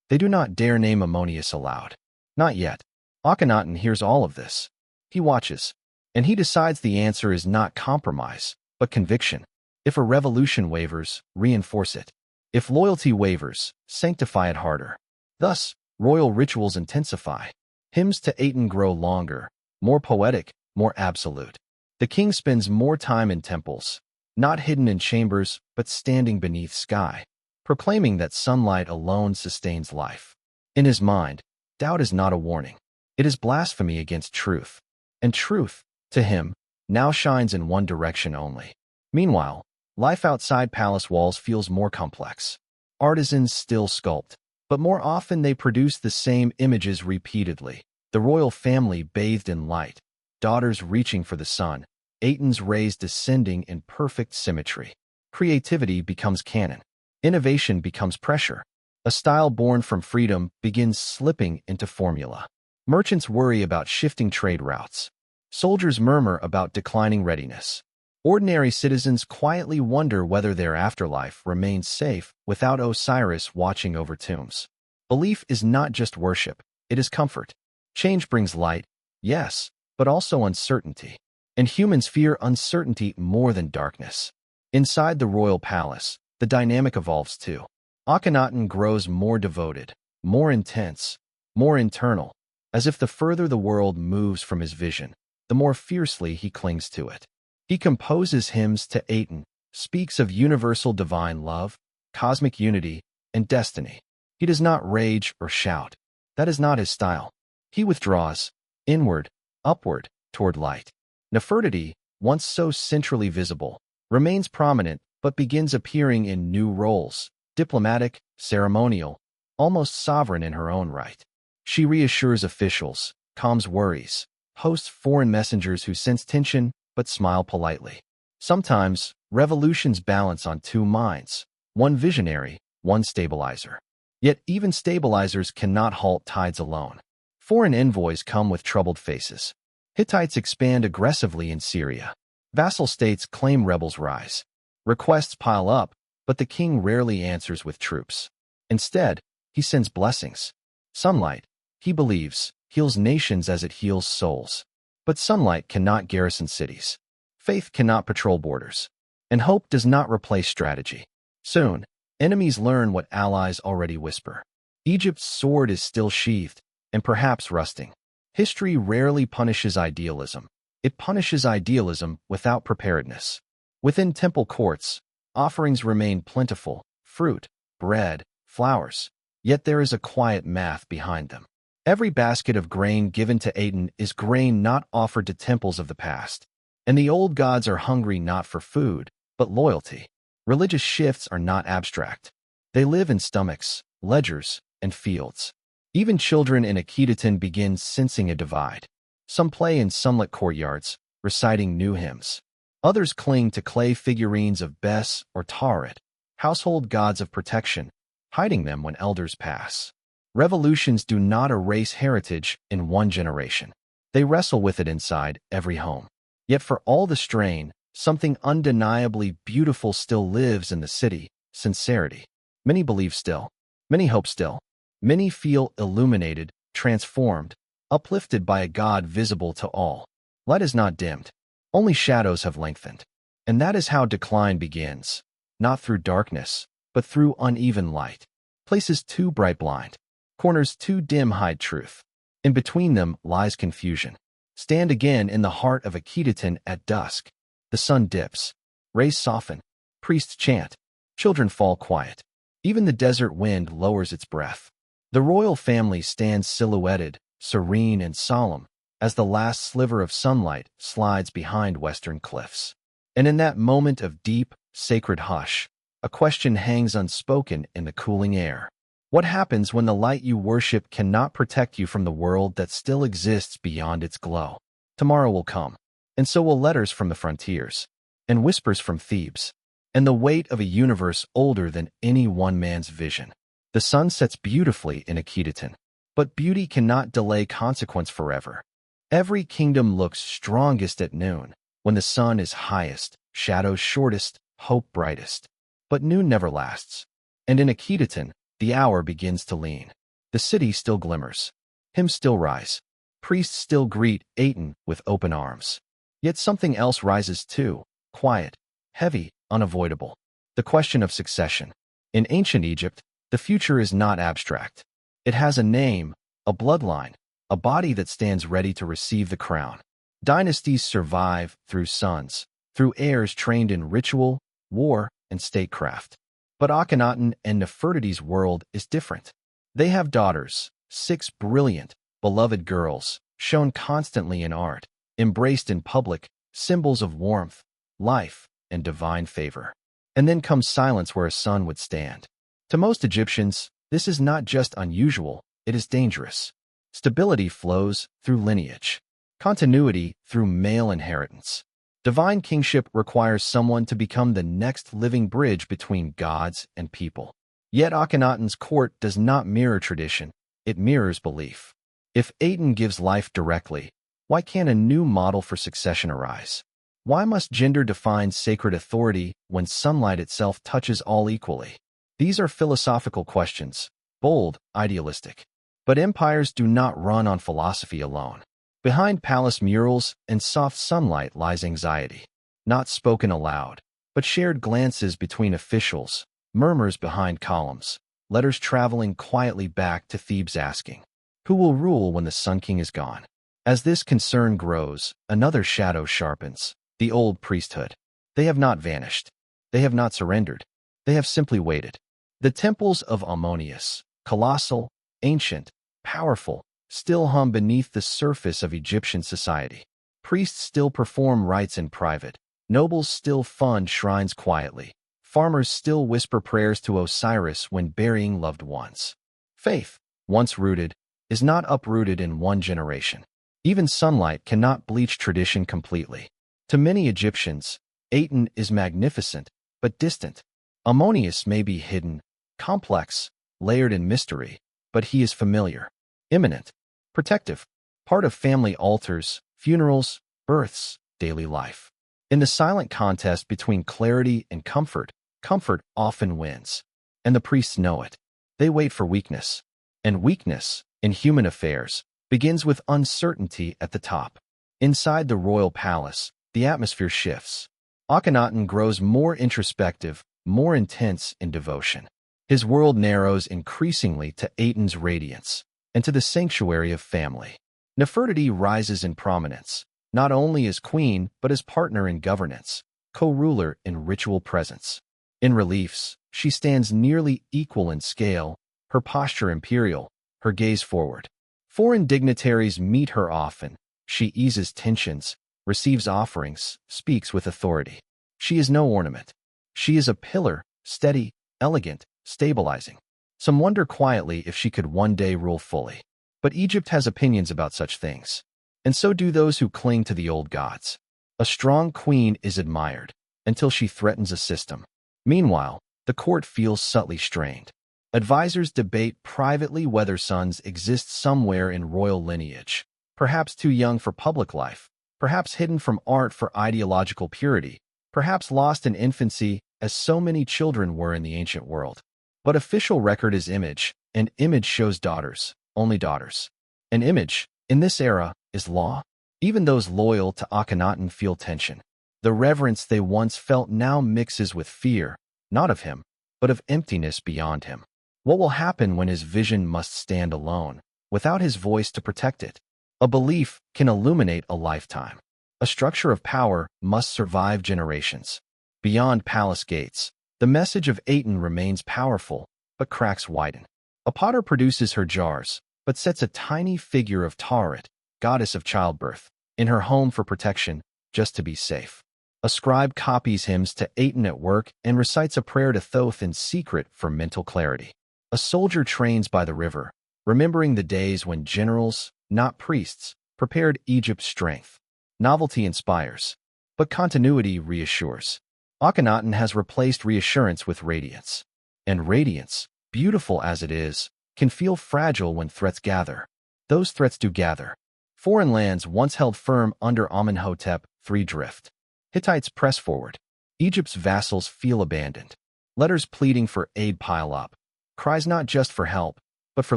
They do not dare name Ammonius aloud. Not yet. Akhenaten hears all of this. He watches, and he decides the answer is not compromise, but conviction. If a revolution wavers, reinforce it. If loyalty wavers, sanctify it harder. Thus, royal rituals intensify. Hymns to Aten grow longer, more poetic, more absolute. The king spends more time in temples, not hidden in chambers, but standing beneath sky, proclaiming that sunlight alone sustains life. In his mind, doubt is not a warning. It is blasphemy against truth. And truth, to him, now shines in one direction only. Meanwhile, life outside palace walls feels more complex. Artisans still sculpt, but more often they produce the same images repeatedly. The royal family bathed in light, daughters reaching for the sun, Aten's rays descending in perfect symmetry. Creativity becomes canon. Innovation becomes pressure. A style born from freedom begins slipping into formula. Merchants worry about shifting trade routes. Soldiers murmur about declining readiness. Ordinary citizens quietly wonder whether their afterlife remains safe without Osiris watching over tombs. Belief is not just worship, it is comfort. Change brings light, yes, but also uncertainty. And humans fear uncertainty more than darkness. Inside the royal palace, the dynamic evolves too. Akhenaten grows more devoted, more intense, more internal, as if the further the world moves from his vision, the more fiercely he clings to it. He composes hymns to Aten, speaks of universal divine love, cosmic unity, and destiny. He does not rage or shout. That is not his style. He withdraws, inward, upward, toward light. Nefertiti, once so centrally visible, remains prominent but begins appearing in new roles, diplomatic, ceremonial, almost sovereign in her own right. She reassures officials, calms worries, hosts foreign messengers who sense tension but smile politely. Sometimes, revolutions balance on two minds, one visionary, one stabilizer. Yet even stabilizers cannot halt tides alone. Foreign envoys come with troubled faces. Hittites expand aggressively in Syria. Vassal states claim rebels rise. Requests pile up, but the king rarely answers with troops. Instead, he sends blessings. Sunlight, he believes, heals nations as it heals souls. But sunlight cannot garrison cities. Faith cannot patrol borders. And hope does not replace strategy. Soon, enemies learn what allies already whisper. Egypt's sword is still sheathed, and perhaps rusting. History rarely punishes idealism. It punishes idealism without preparedness. Within temple courts, offerings remain plentiful, fruit, bread, flowers. Yet there is a quiet math behind them. Every basket of grain given to Aten is grain not offered to temples of the past. And the old gods are hungry not for food, but loyalty. Religious shifts are not abstract. They live in stomachs, ledgers, and fields. Even children in Akhetaten begin sensing a divide. Some play in sunlit courtyards, reciting new hymns. Others cling to clay figurines of Bes or Taret, household gods of protection, hiding them when elders pass. Revolutions do not erase heritage in one generation. They wrestle with it inside every home. Yet for all the strain, something undeniably beautiful still lives in the city: sincerity. Many believe still. Many hope still. Many feel illuminated, transformed, uplifted by a God visible to all. Light is not dimmed. Only shadows have lengthened. And that is how decline begins. Not through darkness, but through uneven light. Places too bright blind. Corners too dim hide truth. In between them lies confusion. Stand again in the heart of Akhetaten at dusk. The sun dips. Rays soften. Priests chant. Children fall quiet. Even the desert wind lowers its breath. The royal family stands silhouetted, serene and solemn, as the last sliver of sunlight slides behind western cliffs. And in that moment of deep, sacred hush, a question hangs unspoken in the cooling air. What happens when the light you worship cannot protect you from the world that still exists beyond its glow? Tomorrow will come, and so will letters from the frontiers, and whispers from Thebes, and the weight of a universe older than any one man's vision. The sun sets beautifully in Akhetaten, but beauty cannot delay consequence forever. Every kingdom looks strongest at noon, when the sun is highest, shadows shortest, hope brightest. But noon never lasts, and in Akhetaten, the hour begins to lean. The city still glimmers. Hymns still rise. Priests still greet Aten with open arms. Yet something else rises too, quiet, heavy, unavoidable. The question of succession. In ancient Egypt, the future is not abstract. It has a name, a bloodline, a body that stands ready to receive the crown. Dynasties survive through sons, through heirs trained in ritual, war, and statecraft. But Akhenaten and Nefertiti's world is different. They have daughters, 6 brilliant, beloved girls, shown constantly in art, embraced in public, symbols of warmth, life, and divine favor. And then comes silence where a son would stand. To most Egyptians, this is not just unusual, it is dangerous. Stability flows through lineage. Continuity through male inheritance. Divine kingship requires someone to become the next living bridge between gods and people. Yet Akhenaten's court does not mirror tradition, it mirrors belief. If Aten gives life directly, why can't a new model for succession arise? Why must gender define sacred authority when sunlight itself touches all equally? These are philosophical questions, bold, idealistic. But empires do not run on philosophy alone. Behind palace murals and soft sunlight lies anxiety, not spoken aloud, but shared glances between officials, murmurs behind columns, letters traveling quietly back to Thebes asking, who will rule when the Sun King is gone? As this concern grows, another shadow sharpens, the old priesthood. They have not vanished. They have not surrendered. They have simply waited. The temples of Ammonius, colossal, ancient, powerful, still hum beneath the surface of Egyptian society. Priests still perform rites in private. Nobles still fund shrines quietly. Farmers still whisper prayers to Osiris when burying loved ones. Faith, once rooted, is not uprooted in one generation. Even sunlight cannot bleach tradition completely. To many Egyptians, Aten is magnificent, but distant. Ammonius may be hidden, complex, layered in mystery, but he is familiar, imminent, protective, part of family altars, funerals, births, daily life. In the silent contest between clarity and comfort, comfort often wins. And the priests know it. They wait for weakness. And weakness, in human affairs, begins with uncertainty at the top. Inside the royal palace, the atmosphere shifts. Akhenaten grows more introspective, more intense in devotion. His world narrows increasingly to Aten's radiance, and to the sanctuary of family. Nefertiti rises in prominence, not only as queen but as partner in governance, co-ruler in ritual presence. In reliefs, she stands nearly equal in scale, her posture imperial, her gaze forward. Foreign dignitaries meet her often. She eases tensions, receives offerings, speaks with authority. She is no ornament. She is a pillar, steady, elegant, stabilizing. Some wonder quietly if she could one day rule fully. But Egypt has opinions about such things. And so do those who cling to the old gods. A strong queen is admired, until she threatens a system. Meanwhile, the court feels subtly strained. Advisors debate privately whether sons exist somewhere in royal lineage, perhaps too young for public life, perhaps hidden from art for ideological purity, perhaps lost in infancy as so many children were in the ancient world. But official record is image, and image shows daughters, only daughters. An image, in this era, is law. Even those loyal to Akhenaten feel tension. The reverence they once felt now mixes with fear, not of him, but of emptiness beyond him. What will happen when his vision must stand alone, without his voice to protect it? A belief can illuminate a lifetime. A structure of power must survive generations. Beyond palace gates, the message of Aten remains powerful, but cracks widen. A potter produces her jars, but sets a tiny figure of Tauret, goddess of childbirth, in her home for protection, just to be safe. A scribe copies hymns to Aten at work and recites a prayer to Thoth in secret for mental clarity. A soldier trains by the river, remembering the days when generals, not priests, prepared Egypt's strength. Novelty inspires, but continuity reassures. Akhenaten has replaced reassurance with radiance. And radiance, beautiful as it is, can feel fragile when threats gather. Those threats do gather. Foreign lands once held firm under Amenhotep III drift. Hittites press forward. Egypt's vassals feel abandoned. Letters pleading for aid pile up. Cries not just for help, but for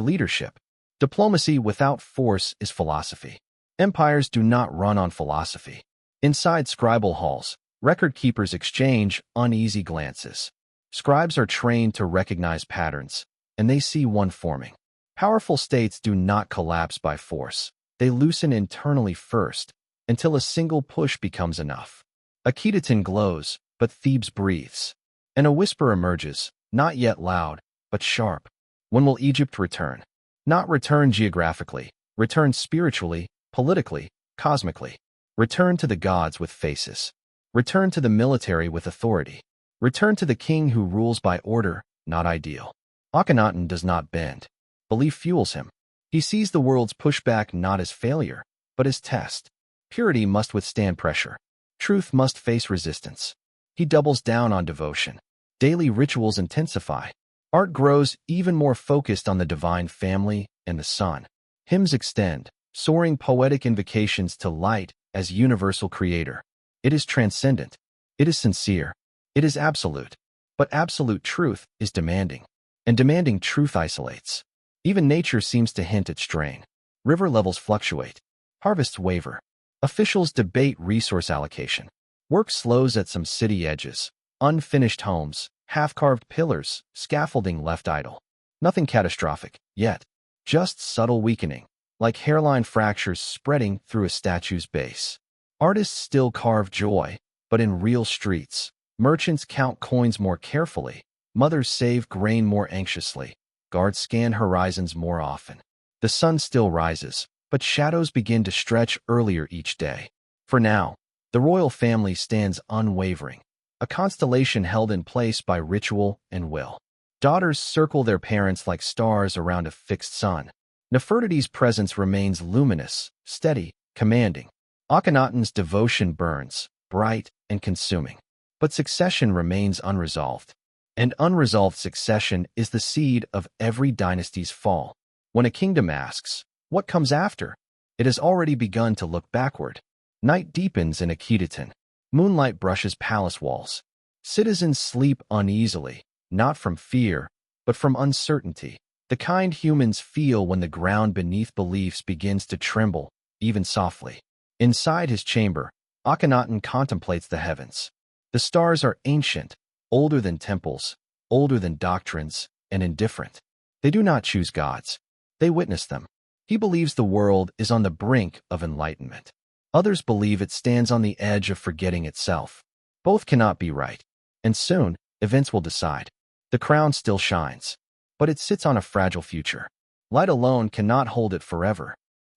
leadership. Diplomacy without force is philosophy. Empires do not run on philosophy. Inside scribal halls, record keepers exchange uneasy glances. Scribes are trained to recognize patterns, and they see one forming. Powerful states do not collapse by force. They loosen internally first, until a single push becomes enough. Akhetaten glows, but Thebes breathes. And a whisper emerges, not yet loud, but sharp. When will Egypt return? Not return geographically, return spiritually, politically, cosmically. Return to the gods with faces. Return to the military with authority. Return to the king who rules by order, not ideal. Akhenaten does not bend. Belief fuels him. He sees the world's pushback not as failure, but as test. Purity must withstand pressure. Truth must face resistance. He doubles down on devotion. Daily rituals intensify. Art grows even more focused on the divine family and the sun. Hymns extend, soaring poetic invocations to light as universal creator. It is transcendent. It is sincere. It is absolute. But absolute truth is demanding. And demanding truth isolates. Even nature seems to hint at strain. River levels fluctuate. Harvests waver. Officials debate resource allocation. Work slows at some city edges. Unfinished homes, half-carved pillars, scaffolding left idle. Nothing catastrophic, yet. Just subtle weakening, like hairline fractures spreading through a statue's base. Artists still carve joy, but in real streets. Merchants count coins more carefully. Mothers save grain more anxiously. Guards scan horizons more often. The sun still rises, but shadows begin to stretch earlier each day. For now, the royal family stands unwavering, a constellation held in place by ritual and will. Daughters circle their parents like stars around a fixed sun. Nefertiti's presence remains luminous, steady, commanding. Akhenaten's devotion burns, bright, and consuming. But succession remains unresolved. And unresolved succession is the seed of every dynasty's fall. When a kingdom asks, "What comes after?" it has already begun to look backward. Night deepens in Akhetaten. Moonlight brushes palace walls. Citizens sleep uneasily, not from fear, but from uncertainty. The kind humans feel when the ground beneath beliefs begins to tremble, even softly. Inside his chamber, Akhenaten contemplates the heavens. The stars are ancient, older than temples, older than doctrines, and indifferent. They do not choose gods. They witness them. He believes the world is on the brink of enlightenment. Others believe it stands on the edge of forgetting itself. Both cannot be right, and soon, events will decide. The crown still shines, but it sits on a fragile future. Light alone cannot hold it forever.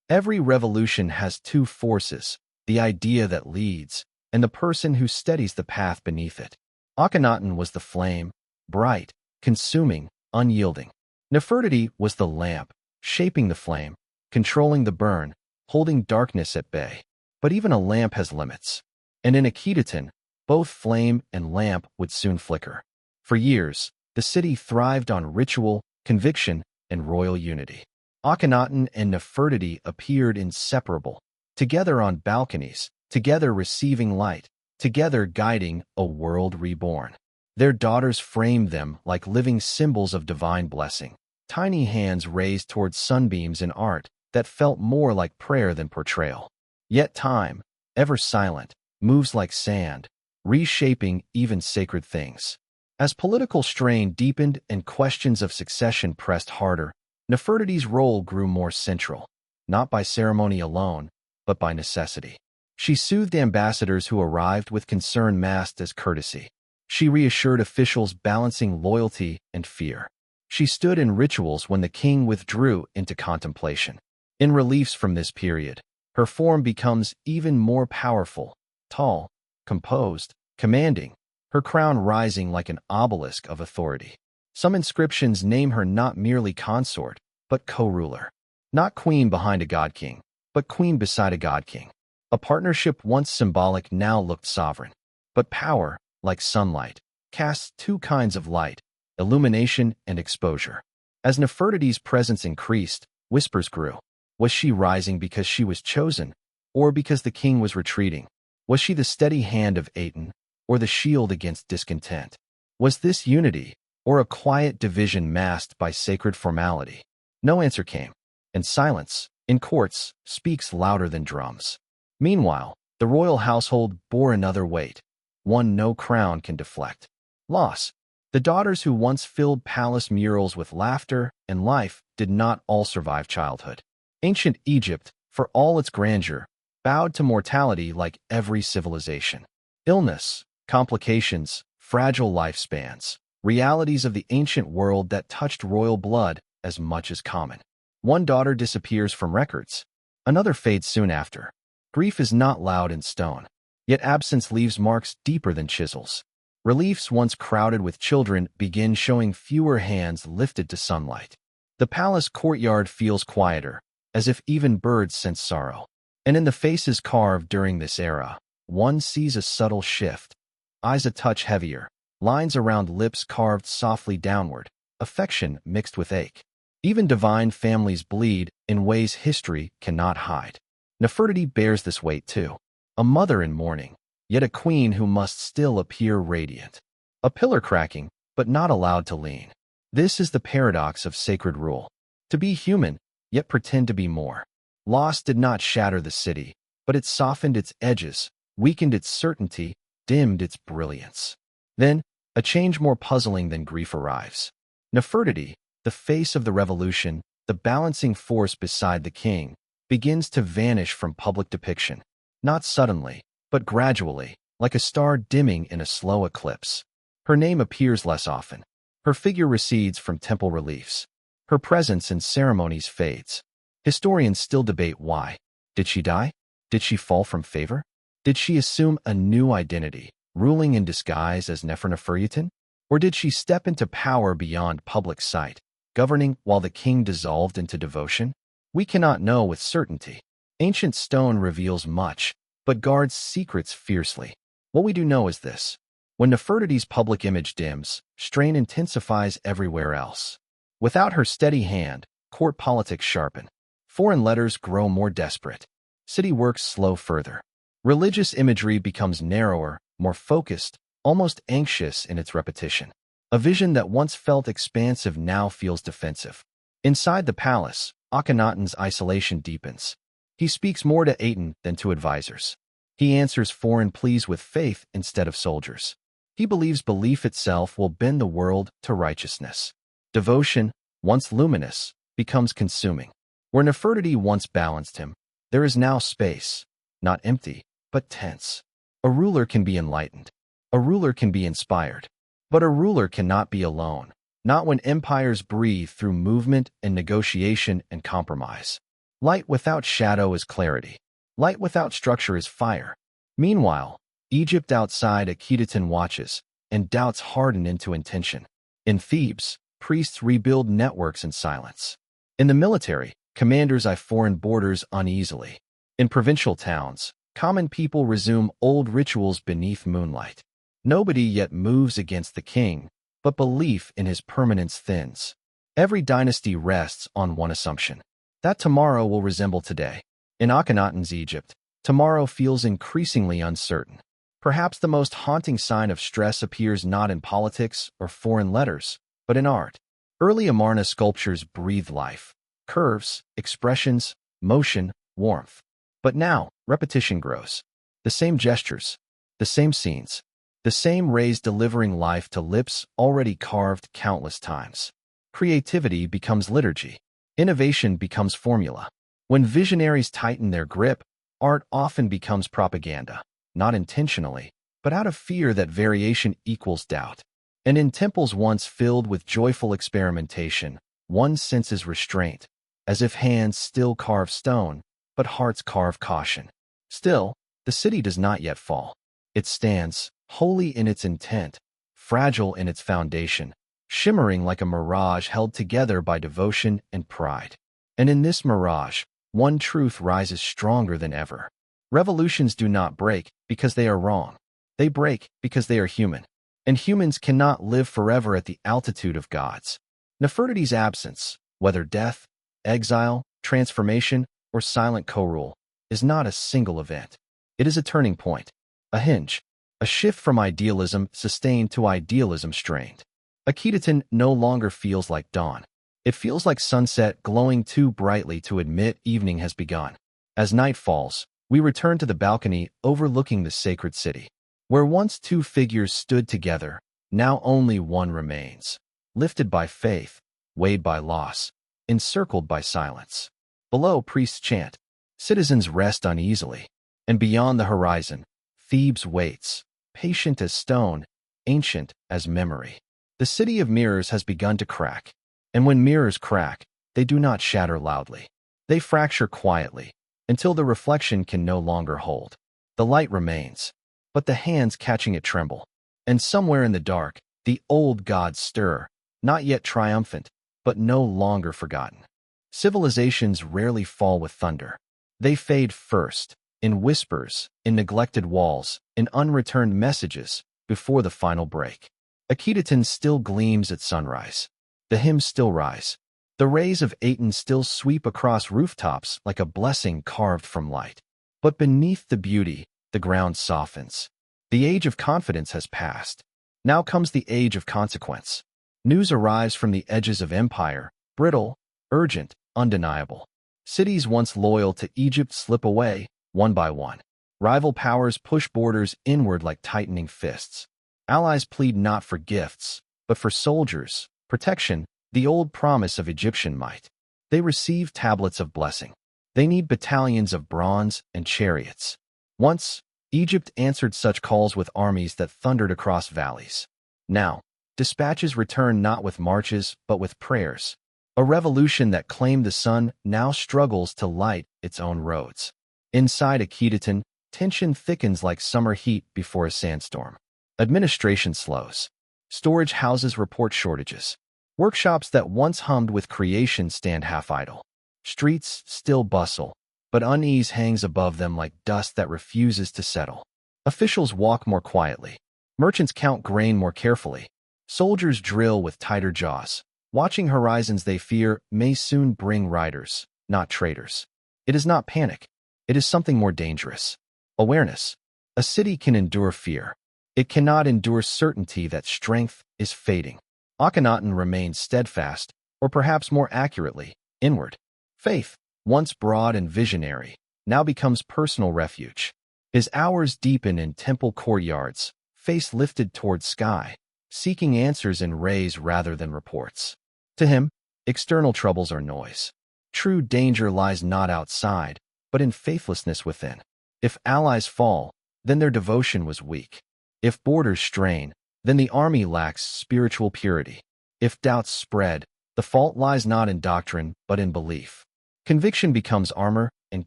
Every revolution has two forces, the idea that leads, and the person who steadies the path beneath it. Akhenaten was the flame, bright, consuming, unyielding. Nefertiti was the lamp, shaping the flame, controlling the burn, holding darkness at bay. But even a lamp has limits. And in Akhetaten, both flame and lamp would soon flicker. For years, the city thrived on ritual, conviction, and royal unity. Akhenaten and Nefertiti appeared inseparable, together on balconies, together receiving light, together guiding a world reborn. Their daughters framed them like living symbols of divine blessing, tiny hands raised towards sunbeams in art that felt more like prayer than portrayal. Yet time, ever silent, moves like sand, reshaping even sacred things. As political strain deepened and questions of succession pressed harder, Nefertiti's role grew more central, not by ceremony alone, but by necessity. She soothed ambassadors who arrived with concern masked as courtesy. She reassured officials balancing loyalty and fear. She stood in rituals when the king withdrew into contemplation. In reliefs from this period, her form becomes even more powerful, tall, composed, commanding, her crown rising like an obelisk of authority. Some inscriptions name her not merely consort, but co-ruler. Not queen behind a god-king, but queen beside a god-king. A partnership once symbolic now looked sovereign. But power, like sunlight, casts two kinds of light, illumination and exposure. As Nefertiti's presence increased, whispers grew. Was she rising because she was chosen, or because the king was retreating? Was she the steady hand of Aten, or the shield against discontent? Was this unity, or a quiet division masked by sacred formality? No answer came, and silence, in courts, speaks louder than drums. Meanwhile, the royal household bore another weight, one no crown can deflect. Loss. The daughters who once filled palace murals with laughter and life did not all survive childhood. Ancient Egypt, for all its grandeur, bowed to mortality like every civilization. Illness, complications, fragile lifespans, realities of the ancient world that touched royal blood as much as common. One daughter disappears from records. Another fades soon after. Grief is not loud in stone, yet absence leaves marks deeper than chisels. Reliefs once crowded with children begin showing fewer hands lifted to sunlight. The palace courtyard feels quieter, as if even birds sense sorrow. And in the faces carved during this era, one sees a subtle shift. Eyes a touch heavier, lines around lips carved softly downward, affection mixed with ache. Even divine families bleed in ways history cannot hide. Nefertiti bears this weight too. A mother in mourning, yet a queen who must still appear radiant. A pillar cracking, but not allowed to lean. This is the paradox of sacred rule. To be human, yet pretend to be more. Loss did not shatter the city, but it softened its edges, weakened its certainty, dimmed its brilliance. Then, a change more puzzling than grief arrives. Nefertiti, the face of the revolution, the balancing force beside the king, begins to vanish from public depiction. Not suddenly, but gradually, like a star dimming in a slow eclipse. Her name appears less often. Her figure recedes from temple reliefs. Her presence in ceremonies fades. Historians still debate why. Did she die? Did she fall from favor? Did she assume a new identity, ruling in disguise as Nefertiti? Or did she step into power beyond public sight, governing while the king dissolved into devotion? We cannot know with certainty. Ancient stone reveals much, but guards secrets fiercely. What we do know is this. When Nefertiti's public image dims, strain intensifies everywhere else. Without her steady hand, court politics sharpen. Foreign letters grow more desperate. City works slow further. Religious imagery becomes narrower, more focused, almost anxious in its repetition. A vision that once felt expansive now feels defensive. Inside the palace, Akhenaten's isolation deepens. He speaks more to Aten than to advisors. He answers foreign pleas with faith instead of soldiers. He believes belief itself will bend the world to righteousness. Devotion, once luminous, becomes consuming. Where Nefertiti once balanced him, there is now space, not empty, but tense. A ruler can be enlightened. A ruler can be inspired. But a ruler cannot be alone, not when empires breathe through movement and negotiation and compromise. Light without shadow is clarity. Light without structure is fire. Meanwhile, Egypt outside Akhetaten watches, and doubts harden into intention. In Thebes, priests rebuild networks in silence. In the military, commanders eye foreign borders uneasily. In provincial towns, common people resume old rituals beneath moonlight. Nobody yet moves against the king, but belief in his permanence thins. Every dynasty rests on one assumption, that tomorrow will resemble today. In Akhenaten's Egypt, tomorrow feels increasingly uncertain. Perhaps the most haunting sign of stress appears not in politics or foreign letters, but in art. Early Amarna sculptures breathed life, curves, expressions, motion, warmth. But now, repetition grows. The same gestures, the same scenes, the same rays delivering life to lips already carved countless times. Creativity becomes liturgy. Innovation becomes formula. When visionaries tighten their grip, art often becomes propaganda, not intentionally, but out of fear that variation equals doubt. And in temples once filled with joyful experimentation, one senses restraint, as if hands still carve stone, but hearts carve caution. Still, the city does not yet fall. It stands, holy in its intent, fragile in its foundation, shimmering like a mirage held together by devotion and pride. And in this mirage, one truth rises stronger than ever. Revolutions do not break because they are wrong. They break because they are human. And humans cannot live forever at the altitude of gods. Nefertiti's absence, whether death, exile, transformation, or silent co-rule, is not a single event. It is a turning point, a hinge, a shift from idealism sustained to idealism strained. Akhetaten no longer feels like dawn. It feels like sunset glowing too brightly to admit evening has begun. As night falls, we return to the balcony overlooking the sacred city. Where once two figures stood together, now only one remains. Lifted by faith, weighed by loss, encircled by silence. Below, priests chant. Citizens rest uneasily. And beyond the horizon, Thebes waits, patient as stone, ancient as memory. The city of mirrors has begun to crack. And when mirrors crack, they do not shatter loudly. They fracture quietly, until the reflection can no longer hold. The light remains, but the hands catching it tremble. And somewhere in the dark, the old gods stir, not yet triumphant, but no longer forgotten. Civilizations rarely fall with thunder. They fade first, in whispers, in neglected walls, in unreturned messages, before the final break. Akhetaten still gleams at sunrise. The hymns still rise. The rays of Aten still sweep across rooftops like a blessing carved from light. But beneath the beauty, the ground softens. The age of confidence has passed. Now comes the age of consequence. News arrives from the edges of empire, brittle, urgent, undeniable. Cities once loyal to Egypt slip away, one by one. Rival powers push borders inward like tightening fists. Allies plead not for gifts, but for soldiers, protection, the old promise of Egyptian might. They receive tablets of blessing. They need battalions of bronze and chariots. Once, Egypt answered such calls with armies that thundered across valleys. Now, dispatches return not with marches, but with prayers. A revolution that claimed the sun now struggles to light its own roads. Inside Akhetaten, tension thickens like summer heat before a sandstorm. Administration slows. Storage houses report shortages. Workshops that once hummed with creation stand half idle. Streets still bustle, but unease hangs above them like dust that refuses to settle. Officials walk more quietly. Merchants count grain more carefully. Soldiers drill with tighter jaws. Watching horizons they fear may soon bring riders, not traitors. It is not panic. It is something more dangerous. Awareness. A city can endure fear. It cannot endure certainty that strength is fading. Akhenaten remains steadfast, or perhaps more accurately, inward. Faith, once broad and visionary, now becomes personal refuge. His hours deepen in temple courtyards, face lifted toward sky, seeking answers in rays rather than reports. To him, external troubles are noise. True danger lies not outside, but in faithlessness within. If allies fall, then their devotion was weak. If borders strain, then the army lacks spiritual purity. If doubts spread, the fault lies not in doctrine, but in belief. Conviction becomes armor and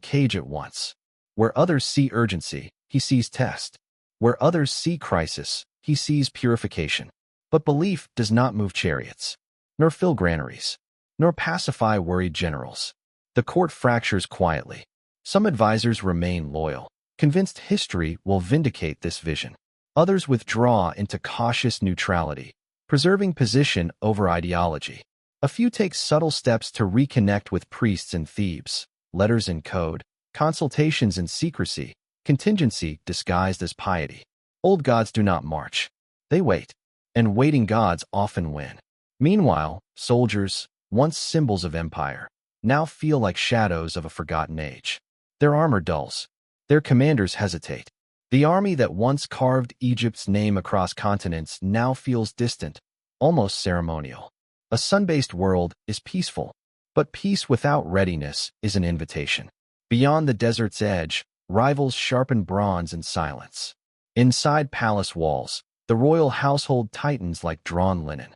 cage at once. Where others see urgency, he sees test. Where others see crisis, he sees purification. But belief does not move chariots, nor fill granaries, nor pacify worried generals. The court fractures quietly. Some advisors remain loyal, convinced history will vindicate this vision. Others withdraw into cautious neutrality, preserving position over ideology. A few take subtle steps to reconnect with priests in Thebes, letters in code, consultations in secrecy, contingency disguised as piety. Old gods do not march. They wait, and waiting gods often win. Meanwhile, soldiers, once symbols of empire, now feel like shadows of a forgotten age. Their armor dulls. Their commanders hesitate. The army that once carved Egypt's name across continents now feels distant, almost ceremonial. A sun-based world is peaceful, but peace without readiness is an invitation. Beyond the desert's edge, rivals sharpen bronze in silence. Inside palace walls, the royal household tightens like drawn linen.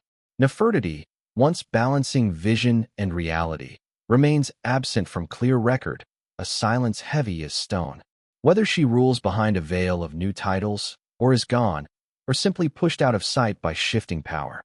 Nefertiti, once balancing vision and reality, remains absent from clear record, a silence heavy as stone. Whether she rules behind a veil of new titles, or is gone, or simply pushed out of sight by shifting power,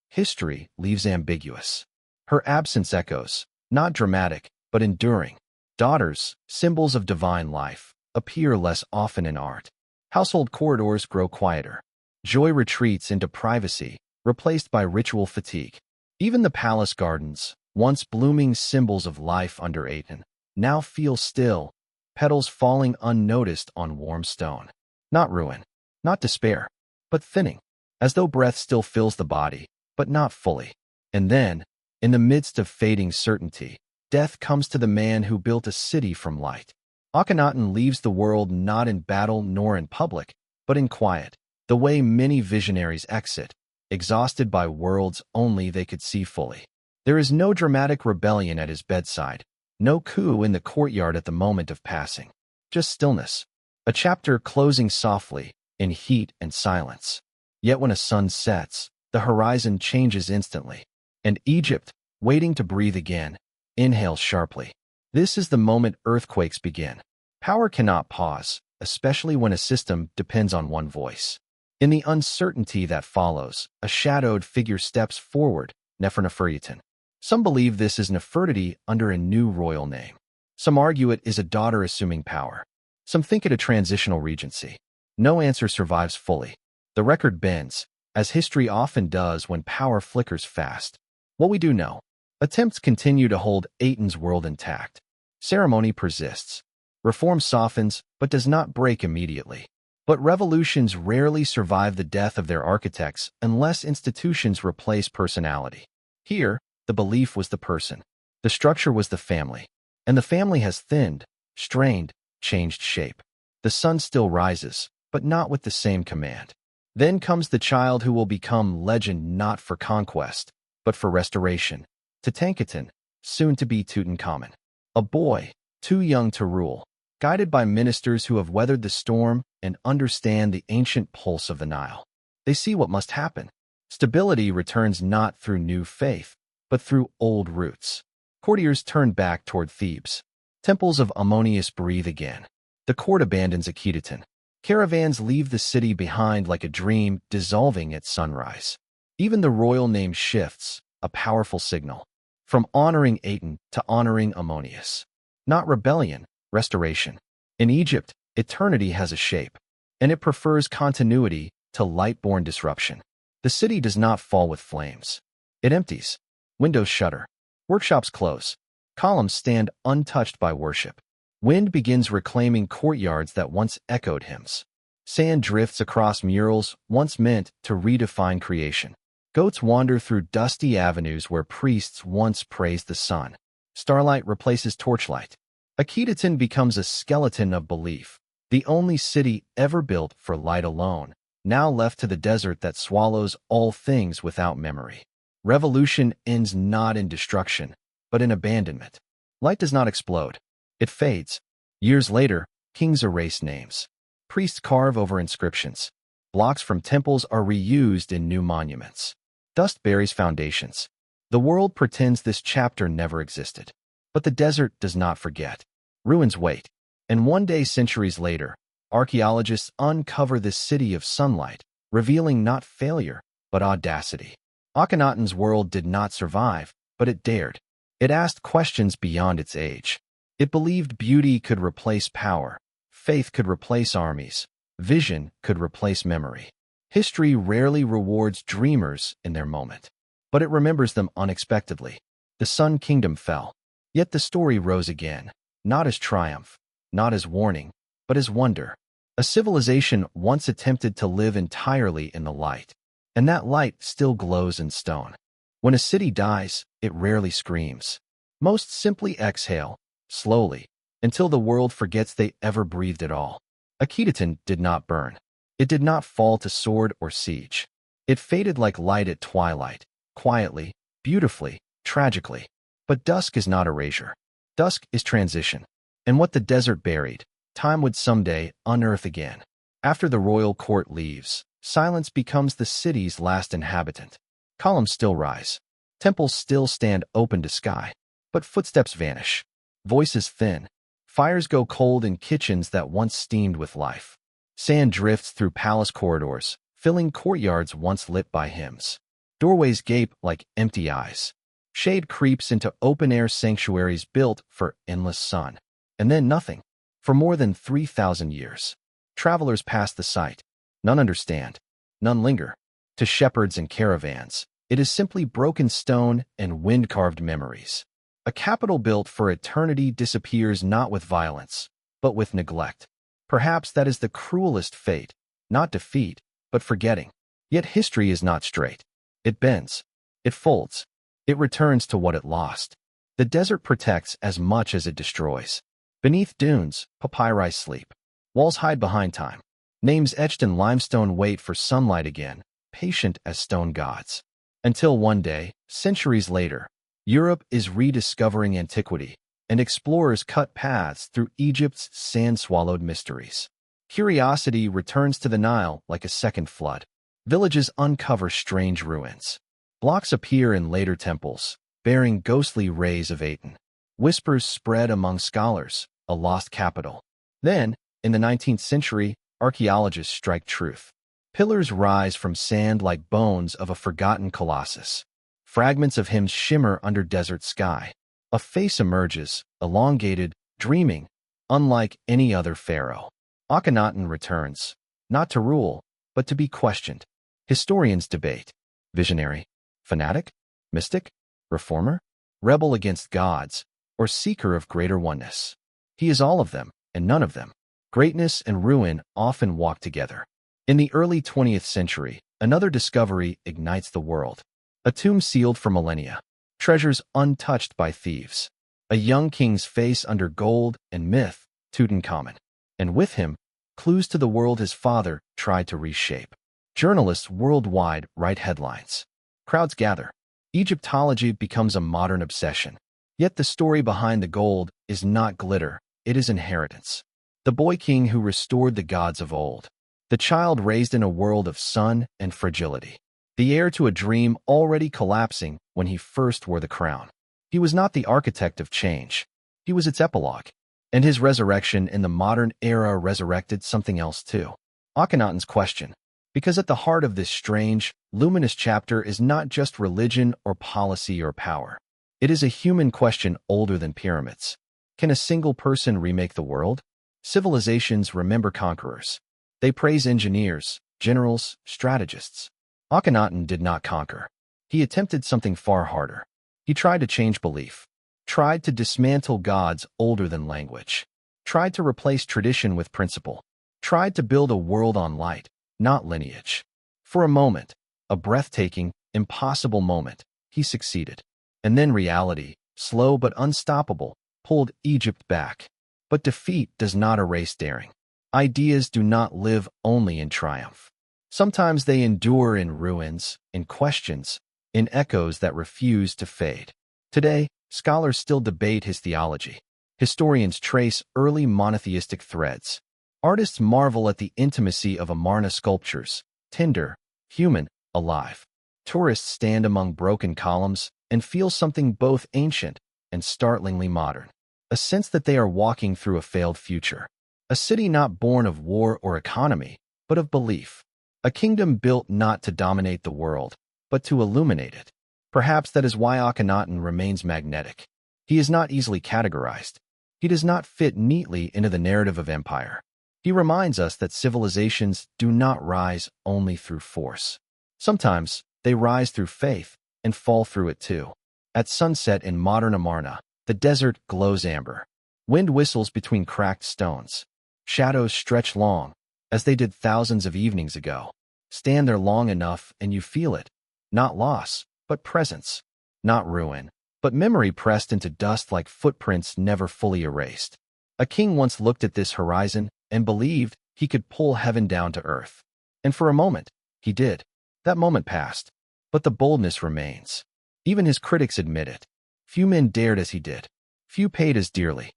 history leaves ambiguous. Her absence echoes, not dramatic, but enduring. Daughters, symbols of divine life, appear less often in art. Household corridors grow quieter. Joy retreats into privacy, replaced by ritual fatigue. Even the palace gardens, once blooming symbols of life under Aten, now feel still, petals falling unnoticed on warm stone. Not ruin, not despair, but thinning, as though breath still fills the body, but not fully. And then, in the midst of fading certainty, death comes to the man who built a city from light. Akhenaten leaves the world not in battle nor in public, but in quiet, the way many visionaries exit, exhausted by worlds only they could see fully. There is no dramatic rebellion at his bedside, no coup in the courtyard at the moment of passing. Just stillness. A chapter closing softly, in heat and silence. Yet when a sun sets, the horizon changes instantly. And Egypt, waiting to breathe again, inhales sharply. This is the moment earthquakes begin. Power cannot pause, especially when a system depends on one voice. In the uncertainty that follows, a shadowed figure steps forward, Nefertiti. Some believe this is Nefertiti under a new royal name. Some argue it is a daughter assuming power. Some think it a transitional regency. No answer survives fully. The record bends, as history often does when power flickers fast. What we do know: attempts continue to hold Aten's world intact. Ceremony persists. Reform softens, but does not break immediately. But revolutions rarely survive the death of their architects unless institutions replace personality. Here, the belief was the person. The structure was the family. And the family has thinned, strained, changed shape. The sun still rises, but not with the same command. Then comes the child who will become legend not for conquest, but for restoration. Akhenaten, soon to be Tutankhamun. A boy, too young to rule, guided by ministers who have weathered the storm and understand the ancient pulse of the Nile. They see what must happen. Stability returns not through new faith, but through old roots. Courtiers turn back toward Thebes. Temples of Ammonius breathe again. The court abandons Akhetaten. Caravans leave the city behind like a dream dissolving at sunrise. Even the royal name shifts, a powerful signal. From honoring Aten to honoring Ammonius. Not rebellion, restoration. In Egypt, eternity has a shape. and it prefers continuity to light-borne disruption. The city does not fall with flames. It empties. Windows shutter. Workshops close. Columns stand untouched by worship. Wind begins reclaiming courtyards that once echoed hymns. Sand drifts across murals once meant to redefine creation. Goats wander through dusty avenues where priests once praised the sun. Starlight replaces torchlight. Akhetaten becomes a skeleton of belief, the only city ever built for light alone, now left to the desert that swallows all things without memory. Revolution ends not in destruction, but in abandonment. Light does not explode. It fades. Years later, kings erase names. Priests carve over inscriptions. Blocks from temples are reused in new monuments. Dust buries foundations. The world pretends this chapter never existed. But the desert does not forget. Ruins wait. And one day, centuries later, archaeologists uncover this city of sunlight, revealing not failure, but audacity. Akhenaten's world did not survive, but it dared. It asked questions beyond its age. It believed beauty could replace power, faith could replace armies, vision could replace memory. History rarely rewards dreamers in their moment, but it remembers them unexpectedly. The Sun Kingdom fell, yet the story rose again, not as triumph, not as warning, but as wonder. A civilization once attempted to live entirely in the light, and that light still glows in stone. When a city dies, it rarely screams. Most simply exhale, slowly, until the world forgets they ever breathed at all. Akhetaten did not burn. It did not fall to sword or siege. It faded like light at twilight, quietly, beautifully, tragically. But dusk is not erasure. Dusk is transition. And what the desert buried, time would someday unearth again. After the royal court leaves, silence becomes the city's last inhabitant. Columns still rise. Temples still stand open to sky. But footsteps vanish. Voices thin. Fires go cold in kitchens that once steamed with life. Sand drifts through palace corridors, filling courtyards once lit by hymns. Doorways gape like empty eyes. Shade creeps into open-air sanctuaries built for endless sun. And then nothing. For more than 3,000 years. Travelers pass the site. None understand. None linger. To shepherds and caravans, it is simply broken stone and wind-carved memories. A capital built for eternity disappears not with violence, but with neglect. Perhaps that is the cruelest fate, not defeat, but forgetting. Yet history is not straight. It bends. It folds. It returns to what it lost. The desert protects as much as it destroys. Beneath dunes, papyri sleep. Walls hide behind time. Names etched in limestone wait for sunlight again, patient as stone gods. Until one day, centuries later, Europe is rediscovering antiquity, and explorers cut paths through Egypt's sand-swallowed mysteries. Curiosity returns to the Nile like a second flood. Villages uncover strange ruins. Blocks appear in later temples, bearing ghostly rays of Aten. Whispers spread among scholars, a lost capital. Then, in the 19th century, archaeologists strike truth. Pillars rise from sand like bones of a forgotten colossus. Fragments of hymns shimmer under desert sky. A face emerges, elongated, dreaming, unlike any other pharaoh. Akhenaten returns, not to rule, but to be questioned. Historians debate. Visionary, fanatic, mystic, reformer, rebel against gods, or seeker of greater oneness. He is all of them, and none of them. Greatness and ruin often walk together. In the early 20th century, another discovery ignites the world. A tomb sealed for millennia. Treasures untouched by thieves. A young king's face under gold and myth, Tutankhamun. And with him, clues to the world his father tried to reshape. Journalists worldwide write headlines. Crowds gather. Egyptology becomes a modern obsession. Yet the story behind the gold is not glitter, it is inheritance. The boy king who restored the gods of old. The child raised in a world of sun and fragility. The heir to a dream already collapsing when he first wore the crown. He was not the architect of change. He was its epilogue. And his resurrection in the modern era resurrected something else too. Akhenaten's question. Because at the heart of this strange, luminous chapter is not just religion or policy or power. It is a human question older than pyramids. Can a single person remake the world? Civilizations remember conquerors. They praise engineers, generals, strategists. Akhenaten did not conquer. He attempted something far harder. He tried to change belief, tried to dismantle gods older than language, tried to replace tradition with principle, tried to build a world on light, not lineage. For a moment, a breathtaking, impossible moment, he succeeded. And then reality, slow but unstoppable, pulled Egypt back. But defeat does not erase daring. Ideas do not live only in triumph. Sometimes they endure in ruins, in questions, in echoes that refuse to fade. Today, scholars still debate his theology. Historians trace early monotheistic threads. Artists marvel at the intimacy of Amarna sculptures, tender, human, alive. Tourists stand among broken columns and feel something both ancient and startlingly modern. A sense that they are walking through a failed future. A city not born of war or economy, but of belief. A kingdom built not to dominate the world, but to illuminate it. Perhaps that is why Akhenaten remains magnetic. He is not easily categorized. He does not fit neatly into the narrative of empire. He reminds us that civilizations do not rise only through force. Sometimes they rise through faith and fall through it too. At sunset in modern Amarna, the desert glows amber. Wind whistles between cracked stones. Shadows stretch long, as they did thousands of evenings ago. Stand there long enough and you feel it. Not loss, but presence. Not ruin, but memory pressed into dust like footprints never fully erased. A king once looked at this horizon and believed he could pull heaven down to earth. And for a moment, he did. That moment passed, but the boldness remains. Even his critics admit it. Few men dared as he did. Few paid as dearly.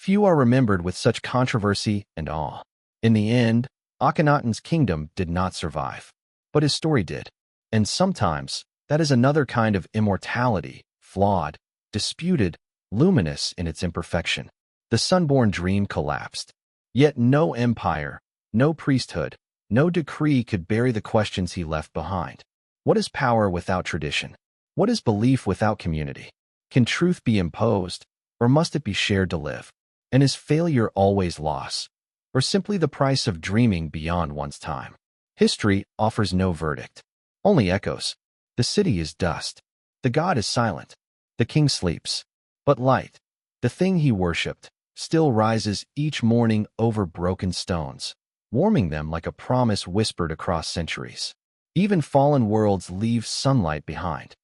Few are remembered with such controversy and awe. In the end, Akhenaten's kingdom did not survive, but his story did. And sometimes, that is another kind of immortality, flawed, disputed, luminous in its imperfection. The sun-born dream collapsed. Yet no empire, no priesthood, no decree could bury the questions he left behind. What is power without tradition? What is belief without community? Can truth be imposed, or must it be shared to live? And is failure always loss, or simply the price of dreaming beyond one's time? History offers no verdict, only echoes. The city is dust. The god is silent. The king sleeps. But light, the thing he worshipped, still rises each morning over broken stones, warming them like a promise whispered across centuries. Even fallen worlds leave sunlight behind.